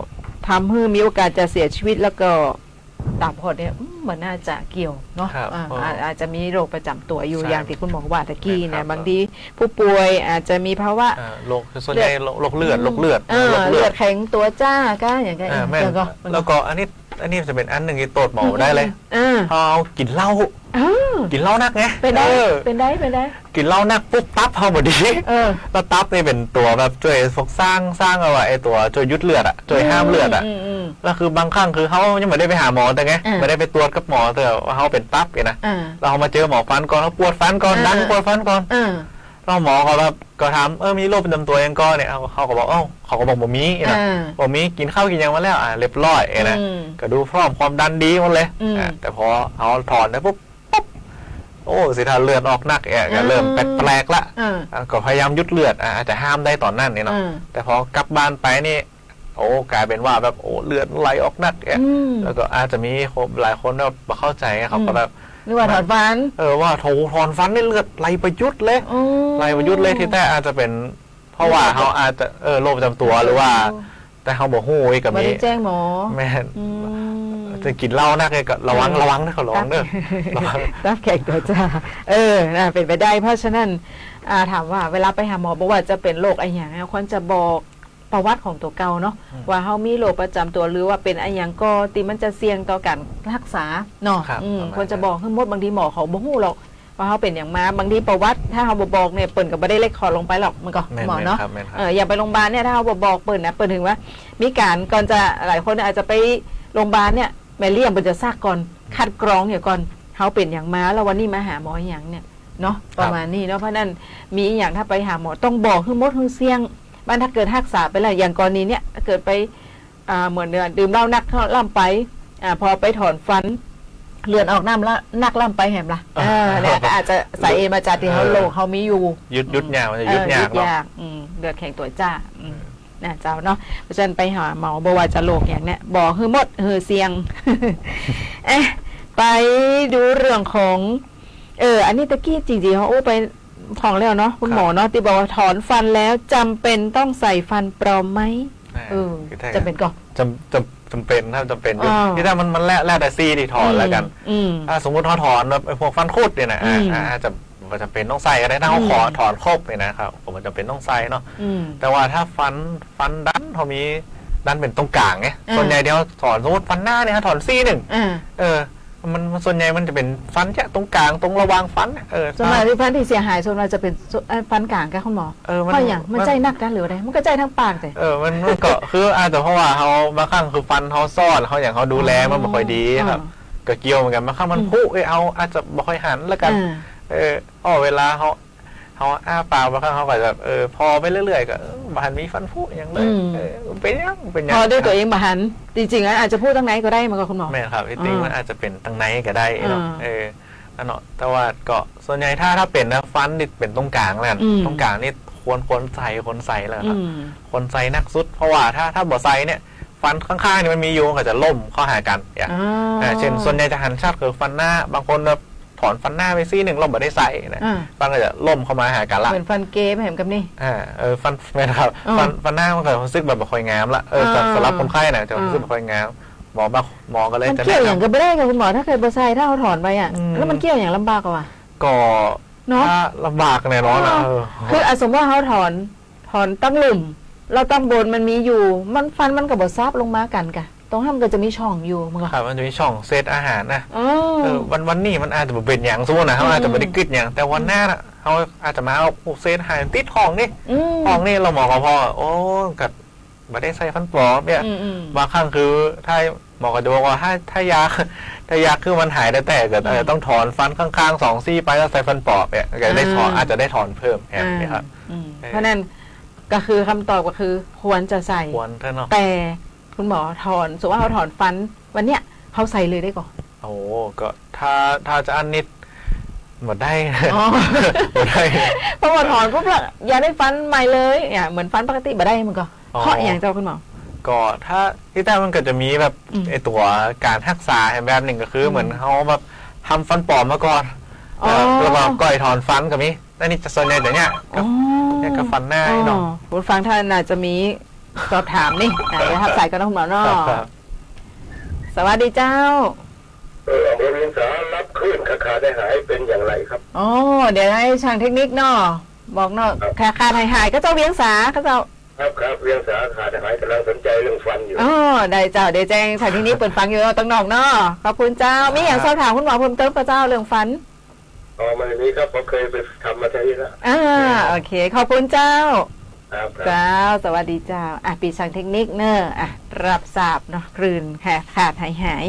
Speaker 4: ทำให้มีโอกาสจะเสียชีวิตแล้วก็ตาบอดเนี่ยเหมือนน่าจะเกี่ยวเนาะ
Speaker 6: ครับ
Speaker 4: อาจจะมีโรคประจำตัวอยู่
Speaker 6: ใช่
Speaker 4: อย่างที่คุณหมอว่าตะกี้
Speaker 6: ครั
Speaker 4: นะ
Speaker 6: บ
Speaker 4: บางทีผู้ป่วยอาจจะมีภาวะ
Speaker 6: โรคส่วนใหญ่โรคเลือด
Speaker 4: เลือดแข็งตัวจ้าก็อย่างเงี้ย
Speaker 6: แม่นแล้วก็อันนี้จะเป็นอันหนึ่งที่ตรวจหมอได้เลยพอเอากินเหล้านักไง
Speaker 4: เป็นได้เป็นได้
Speaker 6: กินเหล้านักปุ๊บตับเขาบดีแล้วตับนี่เป็นตัวแบบช่วยพวกสร้างเอาไว้ไอตัวช่วยยุดเลือดอ่ะช่วยห้ามเลือดอ่ะแล้วคือบางครั้งคือเขายังไม่ได้ไปหาหมอแต่ไงไม่ได้ไปตรวจกับหมอแต่ว่าเขาเป็นตับไงนะเรามาเจอหมอฟันก่อนเขาปวดฟันก่อนดันปวดฟันก่อนแล้วหมอเขาแบบก็ถามมีโรคประจำตัวยังก็เนี่ยเขาก็บอกเขาก็บอกบ่มีนะบ่มีกินข้าวกินยังมาแล้วเรียบร้อยนะก็ดูพร้อมความดันดีหมดเลยแต่พอเอาถอนได้ปุ๊บโอ้สิถ้าเลือดออกนักก็เริ่มแปลกๆละก็พยายามยุดเลือดอาจจะห้ามได้ตอนนั้นนี่เนาะแต่พอกลับบ้านไปนี่โอ้กลายเป็นว่าแบบโอ้เลือดไหลออกนักแล้วก็อาจจะมีหลายคนแบบเข้าใจเขาก็แบบ
Speaker 4: หรือว่าถอนฟัน
Speaker 6: ว่าถอนฟันนี่เลือดไหลประยุทธ์เลยไหลประยุทธ์เลยที่แต่อาจจะเป็นเพราะว่าเขาอาจจะโรคประจำตัวหรือว่า แต่เขาบอกหู้กับ
Speaker 4: ไม่
Speaker 6: มี
Speaker 4: ได้แจ้งหมอ
Speaker 6: แม่จะกินเหล้านักเลยก็ระวังนะเขาร้องเด้อระวัง
Speaker 4: รับแขกตัวจ้าน่าเป็นไปได้เพราะฉะนั้นถามว่าเวลาไปหาหมอบอกว่าจะเป็นโรคอะไรอย่างควรจะบอกประวัติของตัวเก่าเนาะว่าเขามีโรคประจำตัวหรือว่าเป็นอะไรอย่างก็ตีมันจะเสี่ยงต่อการรักษาเนาะควรจะบอกให้หมดบางทีหมอเขาบอกหู้หรอกว่าเขาเป็นอย่างมาบางทีประวัติถ้าเขาบอกเนี่ยเปิ่นก็ไม่ได้เลขคอลงไปหรอกมันก็หมอเนาะอย่าไปโรงพยาบาลเนี่ยถ้าเขาบอกเปิ่นนะเปิ่นถึงว่ามีการก่อนจะหลายคนอาจจะไปโรงพยาบาลเนี่ยแม่เลี้ยงมันจะซากก่อนคัดกรองเนี่ยก่อนเขาเป็นอย่างมาแล้ววันนี้มาหาหมออย่างเนี่ยเนาะประมาณนี้เนาะเพราะนั้นมีอย่างถ้าไปหาหมอต้องบอกให้หมดให้เสี่ยงบ้านถ้าเกิดรักษาไปแล้วอย่างกรณีเนี่ยถ้าเกิดไปเหมือนดื่มเหล้านักล่ำไปพอไปถอนฟันเลือดออกน้ำละนักล่ำไปแหมละเนี่ยอาจจะสาเหตุมาจากที่เขาโรคเขามีอยู่
Speaker 6: ยุดยามันจะยุดยากเนาะ
Speaker 4: เลือดแข็งตัวจ้านะเจ้าเนาะเพราะฉะนั้นไปหาหมอบอกว่าจะโรคอย่างเนี้ยบอกคือหมดเสียงไปดูเรื่องของอันนี้ตะกี้จริงๆเขาโอ้ไปของแล้วเนาะคุณหมอเนาะที่บอกว่าถอนฟันแล้วจำเป็นต้องใส่ฟันปลอมไหมจำเป็นก่อน
Speaker 6: จำเป็นถ้าจำเป็นที่ถ้ามันแล้วแต่ซีที่ถอนแล้วกันถ้าสมมติเขาถอนแบบพวกฟันคุดเนี่ยนะอาจจะจำเป็นต้องใส่ก็ได้ถ้าเขาขอถอนครบเนี่ยนะครับผมจำเป็นต้องใส่เนาะแต่ว่าถ้าฟันดันเขามีดันเป็นตรงกลางไงส่วนใหญ่เดี๋ยวถอนสมมติฟันหน้าเนี่ยถอนซี่หนึ่งมันส่วนใหญ่มันจะเป็นฟันแค่ตรงกลางตรงระวางฟัน
Speaker 4: ส่วนใหญ่ที่ฟันที่เสียหายส่วนใหญ่จะเป็นฟันกลางกันคุณหมอเพราะอย่างมันใจนักกันหรืออะไรมันก็ใจทั้งปากแต่
Speaker 6: มันก็คืออาจจะเพราะว่าเขาบางครั้งคือฟันเขาซ่อนเขาอย่างเขาดูแลมันไม่ค่อยดีครับก็เกี่ยวเหมือนกันบางครั้งมันพุเอาอาจจะไม่ค่อยหันแล้วกันเวลาเขาอ้าปากบางครั้งเขาก็จะพอไปเรื่อยๆก็บานมีฟันผุอย่างเลยเป็นยัง
Speaker 4: พอด้วยตัวเองบานจริงๆอาจจะพูดตั้งไหนก็ได้มันก็คุณหมอ
Speaker 6: แม่ครับจริงมันอาจจะเป็นตั้งไหนก็ได้เนาะเนาะแต่ว่าก็ส่วนใหญ่ถ้าเป็นนะฟันดิเป็นตรงกลางแล้วกันตรงกลางนี่ควรใส่แล้วครับคนใส่นักสุดเพราะว่าถ้าบ่ใส่เนี่ยฟันข้างๆนี่มันมีโยงก็จะล่มเข้าหากันเช่นส่วนใหญ่จะหันชาติคือฟันหน้าบางคนถอนฟันหน้าไปซี่หนึ่งเราไม่ได้ใส่นะฟันก็จะล่มเข้ามาหากันละ
Speaker 4: เหมือนฟันเกย์เห็นกับนี่
Speaker 6: ฟันไม่ครับฟันหน้ามันก็รู้สึกแบบไม่ค่อยงามละสำหรับคนไข้นะจะรู้สึกไม่ค่อยงามหมอก็เลย
Speaker 4: จะเกี่ยวอย่างก็ไม่ได้กับคุณหมอถ้าเคยบอไซถ้าเอาถอนไปแล้วมันเกี่ยวอย่างลำบากกว่า
Speaker 6: ก็ถ้าลำบากแน่นอน
Speaker 4: คือสมมติว่าเขาถอนตั้งหลุมเราตั้งบนมันมีอยู่มันฟันมันกับบอซับลงมากันกะ ตรงห้ามก็จะมีช่องอยู่มึงก็
Speaker 6: ครับมันจะมีช่องเซตอาหารนะ
Speaker 4: อ๋อ
Speaker 6: วันนี้มันอาจจะเป็นอย่างสมมตินะเขาอาจจะไม่ได้กึดอย่างแต่วันหน้าน่ะเขาอาจจะมาเอาเซตอาหารติดห้องนี่
Speaker 4: อืม
Speaker 6: ห้องนี่เราหมอกับพ่อโอ้กัดไม่ได้ใส่ฟันปลอมเนี่ย
Speaker 4: อืม
Speaker 6: บางครั้งคือถ้าหมอก็จะบอกว่าถ้ายาคือมันหายได้แต่เกิดอาจจะต้องถอนฟันข้างๆ2 ซี่ไปแล้วใส่ฟันปลอบเนี่ยก็ได้ถอนอาจจะได้ถอนเพิ่มแอบนี้ครับ
Speaker 4: เพราะนั้นก็คือคำตอบก็คือควรจะใส่
Speaker 6: ควรเท่านั้น
Speaker 4: แต่คุณหมอถอนสมมติว่าเขาถอนฟันวันเนี้ยเขาใส่เลยได้ก่อน
Speaker 6: โอ้ก็ถ้าจะอันนิดหมดได้
Speaker 4: อ๋อ
Speaker 6: หมดได้
Speaker 4: เพราะว่าถอนปุ๊บแล้วอย่าได้ฟันใหม่เลยเนี่ยเหมือนฟันปกติบ่ได้มันก็
Speaker 6: อ๋อ
Speaker 4: เพราะอย่างเจ้าคุณหมอ
Speaker 6: ก็ถ้าที่แต่มันก็จะมีแบบ
Speaker 4: อืม
Speaker 6: ไอตัวการรักษาแบบหนึ่งก็คือเหมือนเขาแบบทำฟันปลอมมาก่อน
Speaker 4: อ๋อ
Speaker 6: แล้วก็ก่อยถอนฟันกับมีนั่นนี่จะส่วนใหญ่แต่เนี้ยกับเนี่ยกับฟันหน้าเนาะ
Speaker 4: คุณฟังท่านอาจจะมีสอบถามนี่เดี๋ยวทักสายก็ต้องคุณหมอเนาะ
Speaker 6: ครับ
Speaker 4: สวัสดีเจ้า
Speaker 7: อำเภอเวียงสารับคลื่นขาดได้หายเป็นอย่างไรครับ
Speaker 4: อ๋อเดี๋ยวให้ช่างเทคนิคเนาะบอกเนาะขาดหายก็เจ้าเวียงสาก็เจ้า
Speaker 7: ครับเวียงสาขาดได้หายกำลังสนใจเรื่องฟันอยู่
Speaker 4: อ๋อได้เจ้าเดี๋ยวแจ้งช่างเทคนิคเปิดฟังอยู่ตั้งนอกเนาะขอบคุณเจ้ามีอย่างสอบถามคุณหมอเพิ่มเติมกับเจ้าเรื่องฟัน
Speaker 7: มันนี้ครับผมเคยไปทำมาใช้แล้ว
Speaker 4: โอเคขอบคุณเจ้า
Speaker 7: ครับ
Speaker 4: เจ้าสวัสดีเจ้าปีช่างเทคนิคเนอะรับทราบเนาะกลืนขาดหาย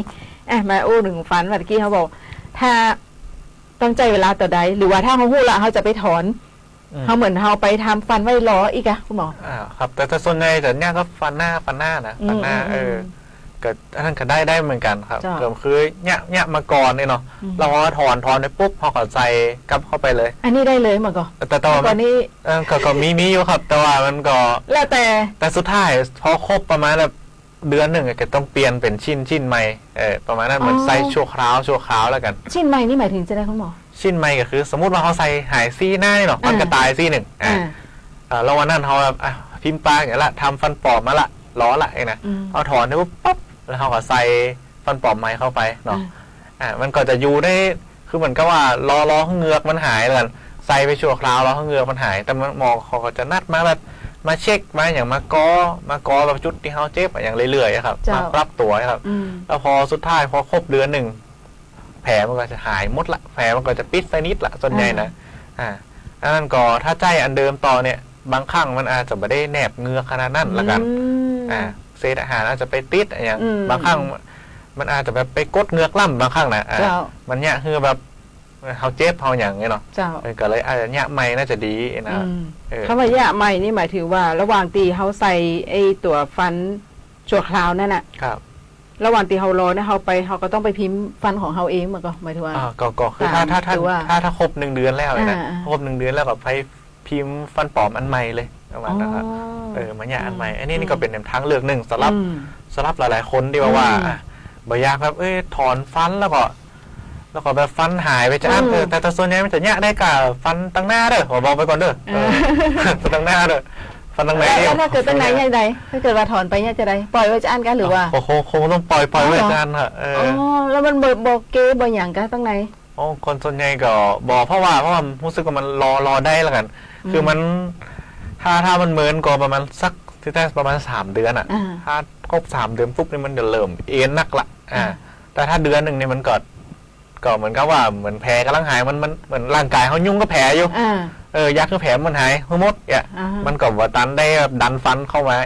Speaker 4: มาอู้หนึ่งฟันเมื่อกี้เขาบอก ถ้าต้องใจเวลาต่อใดหรือว่าถ้าเขาหู้ละเขาจะไปถอนเขาเหมือนเขาไปทำฟันไว้รออีกอะคุณหมอ
Speaker 6: ครับแต่ส่วนใหญ่แต่เนี่ยก็ฟันหน้านะฟันหน้าก็อันนั้นก็ได้เหมือนกันครับ
Speaker 4: จ้ะ
Speaker 6: เกิดคือเนี่ยมาก่อนเนี่ยเนาะเราก็ถอนไปปุ๊บพอก็ใส่กลับเข้าไปเลย
Speaker 4: อันนี้ได้เลยมาก่อน
Speaker 6: แต่ตอน
Speaker 4: ก่อนนี้
Speaker 6: ก็มีอยู่ครับ แต่ว่ามันก็
Speaker 4: แล้วแต่
Speaker 6: สุดท้ายพอครบประมาณแบบเดือนหนึ่งก็ต้องเปลี่ยนเป็นชิ้นใหม่ประมาณนั้นเหมือนใส่ชั่วคราวแล้วกัน
Speaker 4: ชิ้นใหม่นี่หมายถึงจะได้คุณหมอ
Speaker 6: ชิ้นใหม่ก็คือ สมมุติว่าเขาใส่หายซี่หน้านี่เนาะมันก็ตายซี่หนึ่งแล้ววันนั้นเขาแบบพิมพ์ปากอย่างนี้ละทำฟันปลอมมาละล้อละไอ้นะเอาถอนได้ปุ๊บปั๊บแล้วเขาก็ใส่ฟันปลอมใหม่เข้าไปเนาะมันก็จะอยู่ได้คือเหมือนกับว่ารอเหงือกมันหายเลยใส่ไปชั่วคราวรอเหงือกมันหายแต่หมอเขาก็จะนัดมาแบบมาเช็คมาอย่างมากอแบบจุดที่เขาเจ็บอย่างเรื่อยๆครับมาปรับตัวครับแล้วพอสุดท้ายพอครบเดือนหนึ่งแผลมันก็จะหายหมดละแผลมันก็จะปิดไปนิดละส่วนใหญ่นะอันนั้นก็ถ้าใจอันเดิมต่อเนี่ยบางครั้งมันอาจจะไม่ได้แนบเหงือกขนาดนั้นละกันเศษอาหารอาจจะไปติดอย่างบางครั้งมันอาจจะแบบไปกดเหงือกล่ำบางครั้งนะมันเนี่ยคือแบบเขาเจ็บเขาอย่างเงี้ยเนาะก็เลยอาจจะเนี่ยใหม่น่าจะดีนะ
Speaker 4: คำว่าแย่ใหม่นี่หมายถึงว่าระหว่างตีเขาใส่ไอ้ตัวฟันชั่วคราวนั่นน่ะ
Speaker 6: ครับ
Speaker 4: ระหว่างตีเขารอเนี่ยเขาก็ต้องไปพิมพ์ฟันของเขาเองมันก็หมายถึงว่า
Speaker 6: ก็คือถ้าครบ1 เดือนแล้วนะครบ1 เดือนแล้วก็ไปพิมพ์ฟันปลอมอันใหม่เลยประมาณนะครับมันเนี่ยอันใหม่อันนี้ก็เป็นทางเลือกหนึ่งสำหรับหลายๆคนที่ว่าบ่อยากแบบถอนฟันแล้วก็แบบฟันหายไปจะแต่ส่วนใหญ่มันจะเนี่ยได้กับฟันตั้งหน้าเด้อขอบอกไปก่อนเด้อฟันตั้งหน้าเด้อฟันตั้งไหน
Speaker 4: แล้วถ้าเกิดตั้งไหนยังไงถ้าเกิดว่าถอนไปเนี่ยจะได้ปล่อยไว้จะอันกันหรือว่า
Speaker 6: คงต้องปล่อยไว้จะอันค่ะ
Speaker 4: แล้วมันบอกเก๋บอกอย่างกันตั้งไหน
Speaker 6: คนส่วนใหญ่ก็บอกเพราะว่ารู้สึกว่ามันรอได้แล้วกันคือมันถ้ามันเหมือนก็ประมาณสักที่แต่ประมาณ3 เดือนถ้าครบ3 เดือนปุ๊บนี่มันจะเริ่มเอ็นนักละแต่ถ้าเดือนหนึ่งนี่มันก็เหมือนกับว่าเหมือนแผลกำลังหายมันเหมือนร่างกายเขายุ่งก็แผลอยู่ยักษ์คือแผลมันหายทั้งหมดมันก็ว่าตันได้ดันฟันเข้ามา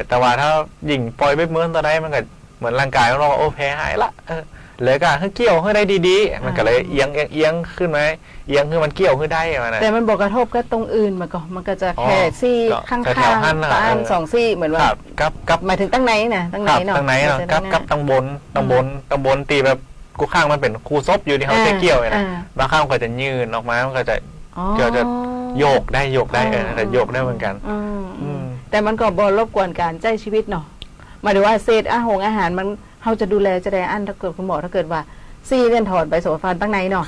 Speaker 6: แต่ว่าถ้าหญิงปล่อยไปเมื่อตอนใดมันก็เหมือนร่างกายของเราแผลหายละเลยก็ให้เกี่ยวให้ได้ดีๆมันก็เลยเอียงขึ้นไหมเอียงคือมันเกี่ยวขึ้นได้มา
Speaker 4: แต่มันบอกกระทบก็ตรงอื่นมันก็จะแค่ซี่ข้างๆตา2 ซี่เหมือนว่า
Speaker 6: กับ
Speaker 4: หมายถึงตั้งไหนนะตั้งไหนเนาะ
Speaker 6: ตั้งไหนเนาะกับตั้งบนตีแบบกูข้างมันเป็นคูซบอยู่ที่เขาเกี่ยวนะบางข้างมันก็จะยืนออกมามันก็จะโยกได้แต่โยกได้เหมือนกัน
Speaker 4: แต่มันก็บ่รบกวนการใช้ชีวิตเนาะหมายถึงว่าเศษอาหารมันเขาจะดูแลจะได้อันถ้าเกิดคุณหมอถ้าเกิดว่าซี่เล่นถอนไปโซฟาตั้งไหนเนาะ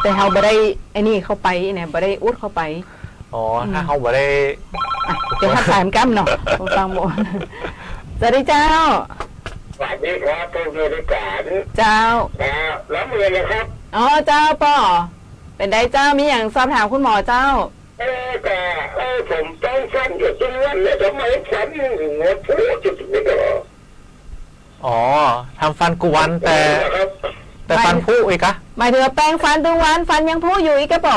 Speaker 4: แต่เขาไม่ได้ไอ้นี่เข้าไปเนี่ยไม่ได้อุดเข้าไป
Speaker 6: ถ้าเขาไม่ได้
Speaker 4: จะทักสายกั้มเนาะฟังหมดสวัสดีเจ้า
Speaker 7: สวัสดีครับผู้บริการ
Speaker 4: เจ้า
Speaker 7: แล้วมือเลยครับ
Speaker 4: เจ้าป่อเป็นได้เจ้ามีอย่างสอบถามคุณหมอเจ้า
Speaker 7: แต่ผมต้องฟันอยู่ตรงนั้นเลยทำไมฟันหัวพูดจุดนี้ก็
Speaker 6: อ๋อทำฟันกวนแต่
Speaker 7: นะครับ
Speaker 6: แต่ฟันผุอีกอะ
Speaker 4: หมายถึงว่าแปรงฟันทุกวันฟันยังพูอยู่อีกกระป๋อ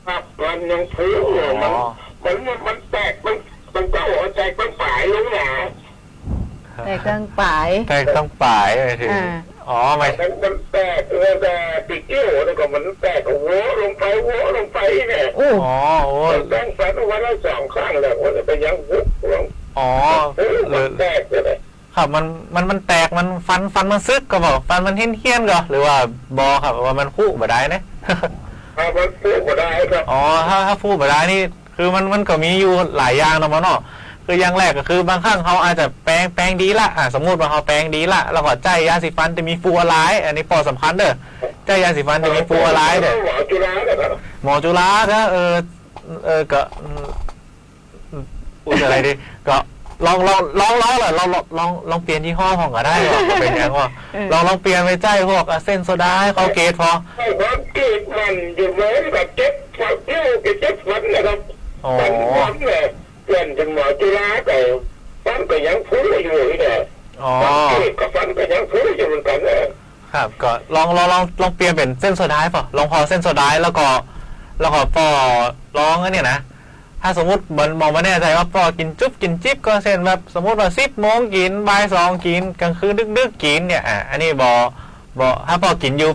Speaker 7: ครับมันยังพื้นอยู่มันแตกมันก็หัวแตกมันปลายลงหนา
Speaker 4: แต่เครื่องปลาย
Speaker 6: แตกต้องปลายไปถึง
Speaker 4: อ่า
Speaker 6: อ๋อไม่
Speaker 7: มันแตกแต่ปีกเกี้ยวแล้วก็มันแตกหัวลงไปเนี่ย
Speaker 4: โอ้
Speaker 6: อ๋อโอ้
Speaker 7: แป้งฟันวันละ2 ครั้งแล้วมันจะไปยังวุบลง
Speaker 6: อ๋อ
Speaker 7: มันแตกเลย
Speaker 6: ครับมันแตกมันฟันมันซึกก็บอกฟันมันเฮี้ยนก็หรือว่าบอครับว่ามันผุบ่ได้นะ
Speaker 7: ถ้ามันฟูก็ได้ครับ
Speaker 6: อ๋อถ้าฟูบ่ได้นี่คือมันก็มีอยู่หลายอย่างนะมันเนาะคืออย่างแรกก็คือบางครั้งเขาอาจจะแปรงดีละสมมุติว่าเขาแปรงดีละแล้วก็ใจยาสีฟันจะมีฟูอะไรอันนี้ปอสำคัญเด้อใจยาสีฟันจะมีฟูอะไรเด้อ
Speaker 7: หมอจุฬาเนี่ยครับ
Speaker 6: หมอจุฬาก็ก็พูดอะไรดีก็ลองเลยลองเปลี่ยนยี่ห้อของก็ได้หรอเป็นยังว่าลองเปลี่ยนไปใจพวกเส้นโซดาให้เขาเกตพอ
Speaker 7: ให้ความเกลียดมันอยู่เลยแบบเจ็บฟันเกี้ยวเจ็บฟันนะครับ
Speaker 6: อ๋อ
Speaker 7: ฟันเนี่ยเปลี่ยนเป็นหมอจุฬาแต่ฟันก็ยังฟูอยู่เนี่ย
Speaker 6: อ๋อ
Speaker 7: ฟันเกลียดกับฟันก็ยังฟูอยู่เหมือนกันนะครับ
Speaker 6: ก็ลองเปลี่ยนเป็นเส้นโซดาป่ะลองพอเส้นโซดาแล้วก็พอลองอันเนี้ยนะถ้าสมมติมองมาแน่ใจว่าพอกินจุ๊บกินจิ๊บก็เส้นแบบสมมติว่า10 โมงกินบ่าย 2กินกลางคืนดึกกินเนี่ยอันนี้บถ้าพอกินอยู่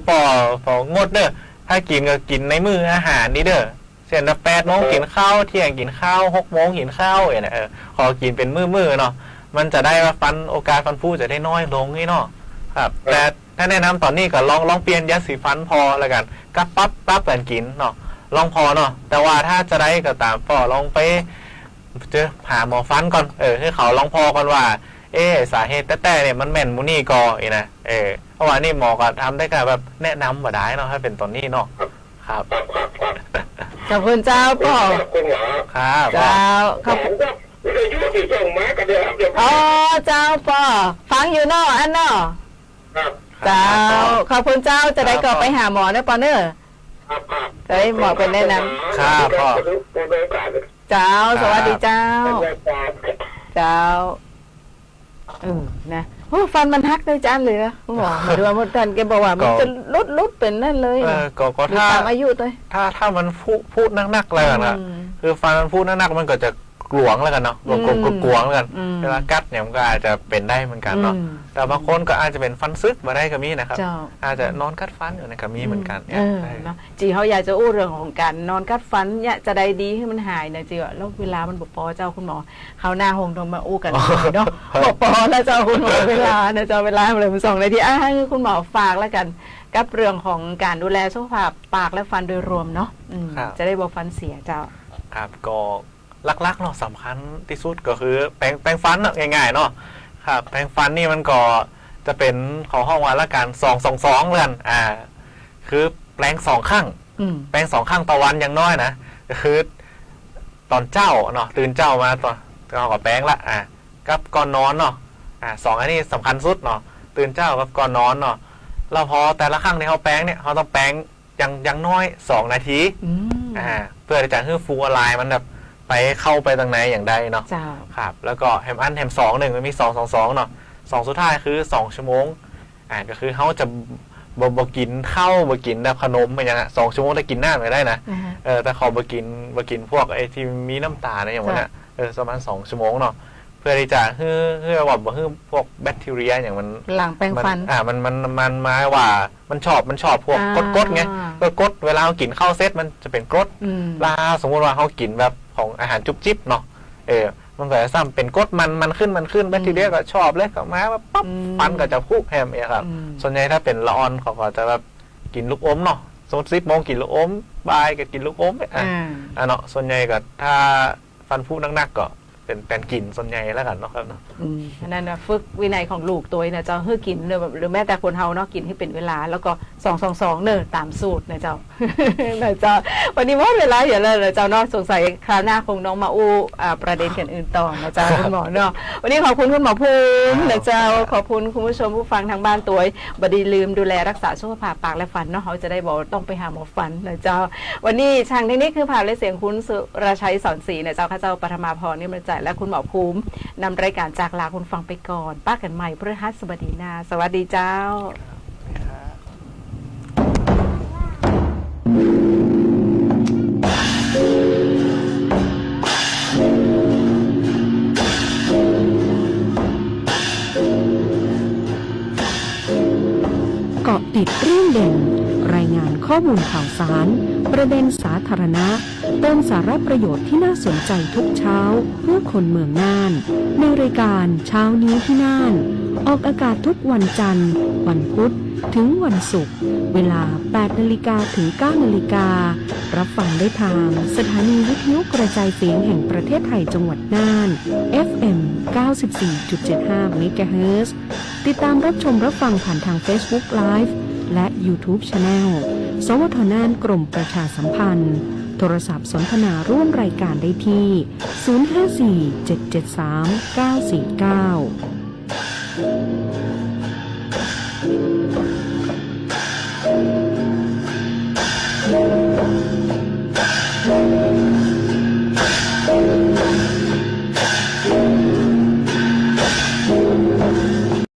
Speaker 6: พองดเด้อถ้ากินก็กินในมื้ออาหารนี่เด้อเช่น8 โมงกินข้าวเที่ยงกินข้าว6 โมงกินข้าวอย่างนี้ขอกินเป็นมื้อเนาะมันจะได้ว่าโอกาสฟันผุจะได้น้อยลงนี่เนาะครับแต่ถ้าแนะนำตอนนี้ก็ลองเปลี่ยนยาสีฟันพอแล้วกันก็ปั๊บกันกินเนาะลองพอเนาะแต่ว่าถ้าจะได้ก็ตามพอลองไปเจอหาหมอฟันก่อนให้เขาลองพอก่อนว่าสาเหตุแต่เนี่ยมันแม่นมูนี่กอนะเพราะว่านี่หมอก็ทำได้แค่แบบแนะนำมาได้เนาะถ้าเป็นตอนนี้เนาะครับ
Speaker 4: ขอบคุณเจ้าป่อ
Speaker 7: คุณหมอ
Speaker 6: ครับ
Speaker 4: เจ้าขอบ
Speaker 7: ผมก็วิทยุที่ส่งมากันเดี๋ยวครับเดี๋ยว
Speaker 4: อ๋อเจ้าป่อฟังอยู่เนาะอันเนาะ
Speaker 7: ครับ
Speaker 4: เจ้าขอบคุณเจ้าจะได้ก็ไปหาหมอเนอะปอเนอะ
Speaker 7: ครับ
Speaker 4: จะได้หมอเป็นแนะนำ
Speaker 6: ครับพ่อ
Speaker 4: เจ้าสวัสดีเจ้า
Speaker 7: ครับ
Speaker 4: เจ้านะโอ้ฟันมันฮักได้จานเลยนะคุณหมอหมายถึงว่าหมดท่านแกบอกว่ามันจะลุดเป็นนั่นเลยนะ
Speaker 6: ก็
Speaker 4: หรือ
Speaker 6: ถ้า
Speaker 4: ตามอายุตัว
Speaker 6: ถ้ามันพูดนักๆเลยนะคือฟันมันพูดนักๆมันก็จะกลวงแล้วกันเนาะกลวงแล้วกันเวลากัดเนี่ยมันก็อาจจะเป็นได้เหมือนกันเนาะแต่บางคนก็อาจจะเป็นฟันซึกมาได้ก็มีนะครับ
Speaker 4: เจ้า
Speaker 6: อาจจะนอนกัดฟันอยู่ในก็มีเหมือนกันเนี่ย
Speaker 4: เนาะจีเขาอยากจะอู้เรื่องของการนอนกัดฟันเนี่ยจะได้ดีให้มันหายนะจีว่าแล้วเวลามันบอกปอเจ้าคุณหมอเขาหน้าหงตรงมาอู้กันเนาะบอกปอแล้วเจ้าคุณหมอเวลานะเจ้าเวลาเลยมัน2 นาทีให้คุณหมอฝากแล้วกันกับเรื่องของการดูแลสุขภาพปากและฟันโดยรวมเนาะจะได้บอกฟันเสียเจ้า
Speaker 6: ครับก็ลักๆเนาะสำคัญที่สุดก็คือแปรงฟันเนาะง่ายๆเนาะครับแปรงฟันนี่มันก็จะเป็นของห้องวันละกัน2-2-2เลยกันคือแปรง2 ครั้งแปรง2 ครั้งต่อวันอย่างน้อยนะก็คือตอนเจ้าเนาะตื่นเจ้ามาตอนเราก็แปรงละกับก่อนนอนเนาะ2อันนี้สำคัญสุดเนาะตื่นเจ้ากับก่อนนอนเนาะเราพอแต่ละครั้งที่เขาแปรงเนี่ยเขาต้องแปรงอย่างน้อย2 นาทีเพื่อที่จะให้ฟูลายมันแบบไปเข้าไปตรงไหนอย่างใดเนาะครับแล้วก็แฮมอันแฮม2 1มันมี2-2-2เนาะ2สุดท้ายคือ2 ชั่วโมงก็คือเขาจะบ่กินข้าวบ่กินแบบขนมอะไรอย่างเงี้ย2 ชั่วโมงได้กินน้ำไม่ได้นะแต่เขาบ่กินพวกไอ้ที่มีน้ำตาลอะไรอย่างเงี้ยประมาณ2 ชั่วโมงเนาะเพื่อที่จะให้ว่าบ่ให้พวกแบคทีเรียอย่างมัน
Speaker 4: หลังแปรงฟัน
Speaker 6: มันมาว่ามันชอบพวกกรดไงกรดเวลาเขากินข้าวเซตมันจะเป็นกรดลาสมมติว่าเขากินแบบของอาหารจุบจิบเนาะมันก็จะซ้ำเป็นกรดมันขึ้นแบคทีเรียก็ชอบเลยก็มาแบบปั๊บฟันก็จะพุแฮมครับส่วนใหญ่ถ้าเป็นละออนเขาก็จะแบบกินลูกอมเนาะสมมติ10 โมงกินลูกอมบ่ายก็กินลูกอมเนาะส่วนใหญ่ก็ถ้าฟันพุนักๆก็เป็นกินส่วนใหญ่แล้วกันเนาะครับเนาะ
Speaker 4: นั่นนะฝึกวินัยของลูกตัวนะเจ้าเพื่อกินหรือแม้แต่คนเฮาเนาะกินให้เป็นเวลาแล้วก็2-2-2เนอะตามสูตรนะเจ้านะเจ้าวันนี้หมดเวลาอย่าเลยเจ้าเนาะสงสัยคราวหน้าคงน้องมาอู้ประเด็นกันอื่นต่อนะเจ้าคุณหมอเนาะวันนี้ขอบคุณคุณหมอภูมินะเจ้าขอบคุณคุณผู้ชมผู้ฟังทางบ้านตัวบดีลืมดูแลรักษาสุขภาพปากและฟันเนาะเขาจะได้บอกต้องไปหาหมอฟันนะเจ้าวันนี้ช่างเทคนิคคือภาพและเสียงคุณสุรชัยสอนศรีนะเจ้าข้าเจ้าปฐมาพรนี่นะเจ้า ายและคุณหมอภูมินำรายการจากลาคุณฟังไปก่อนป้ากันใหม่พฤหัสบดีหน้าสวัสดีเจ้า
Speaker 2: เกาะติดเรื่องเด่นรายงานข้อมูลข่าวสารประเด็นสาธารณะเติมสาระประโยชน์ที่น่าสนใจทุกเช้าเพื่อคนเมืองน่านในรายการเช้านี้ที่น่านออกอากาศทุกวันจันทร์วันพุธถึงวันศุกร์เวลา 8 นาฬิกาถึง 9 นาฬิการับฟังได้ทางสถานีวิทยุกระจายเสียงแห่งประเทศไทยจังหวัดน่าน FM 94.75 MHz ติดตามรับชมรับฟังผ่านทาง Facebook Live และ YouTube Channel สวทน่านกรมประชาสัมพันธ์โทรศัพท์สนทนาร่วมรายการได้ที่ 054 773 949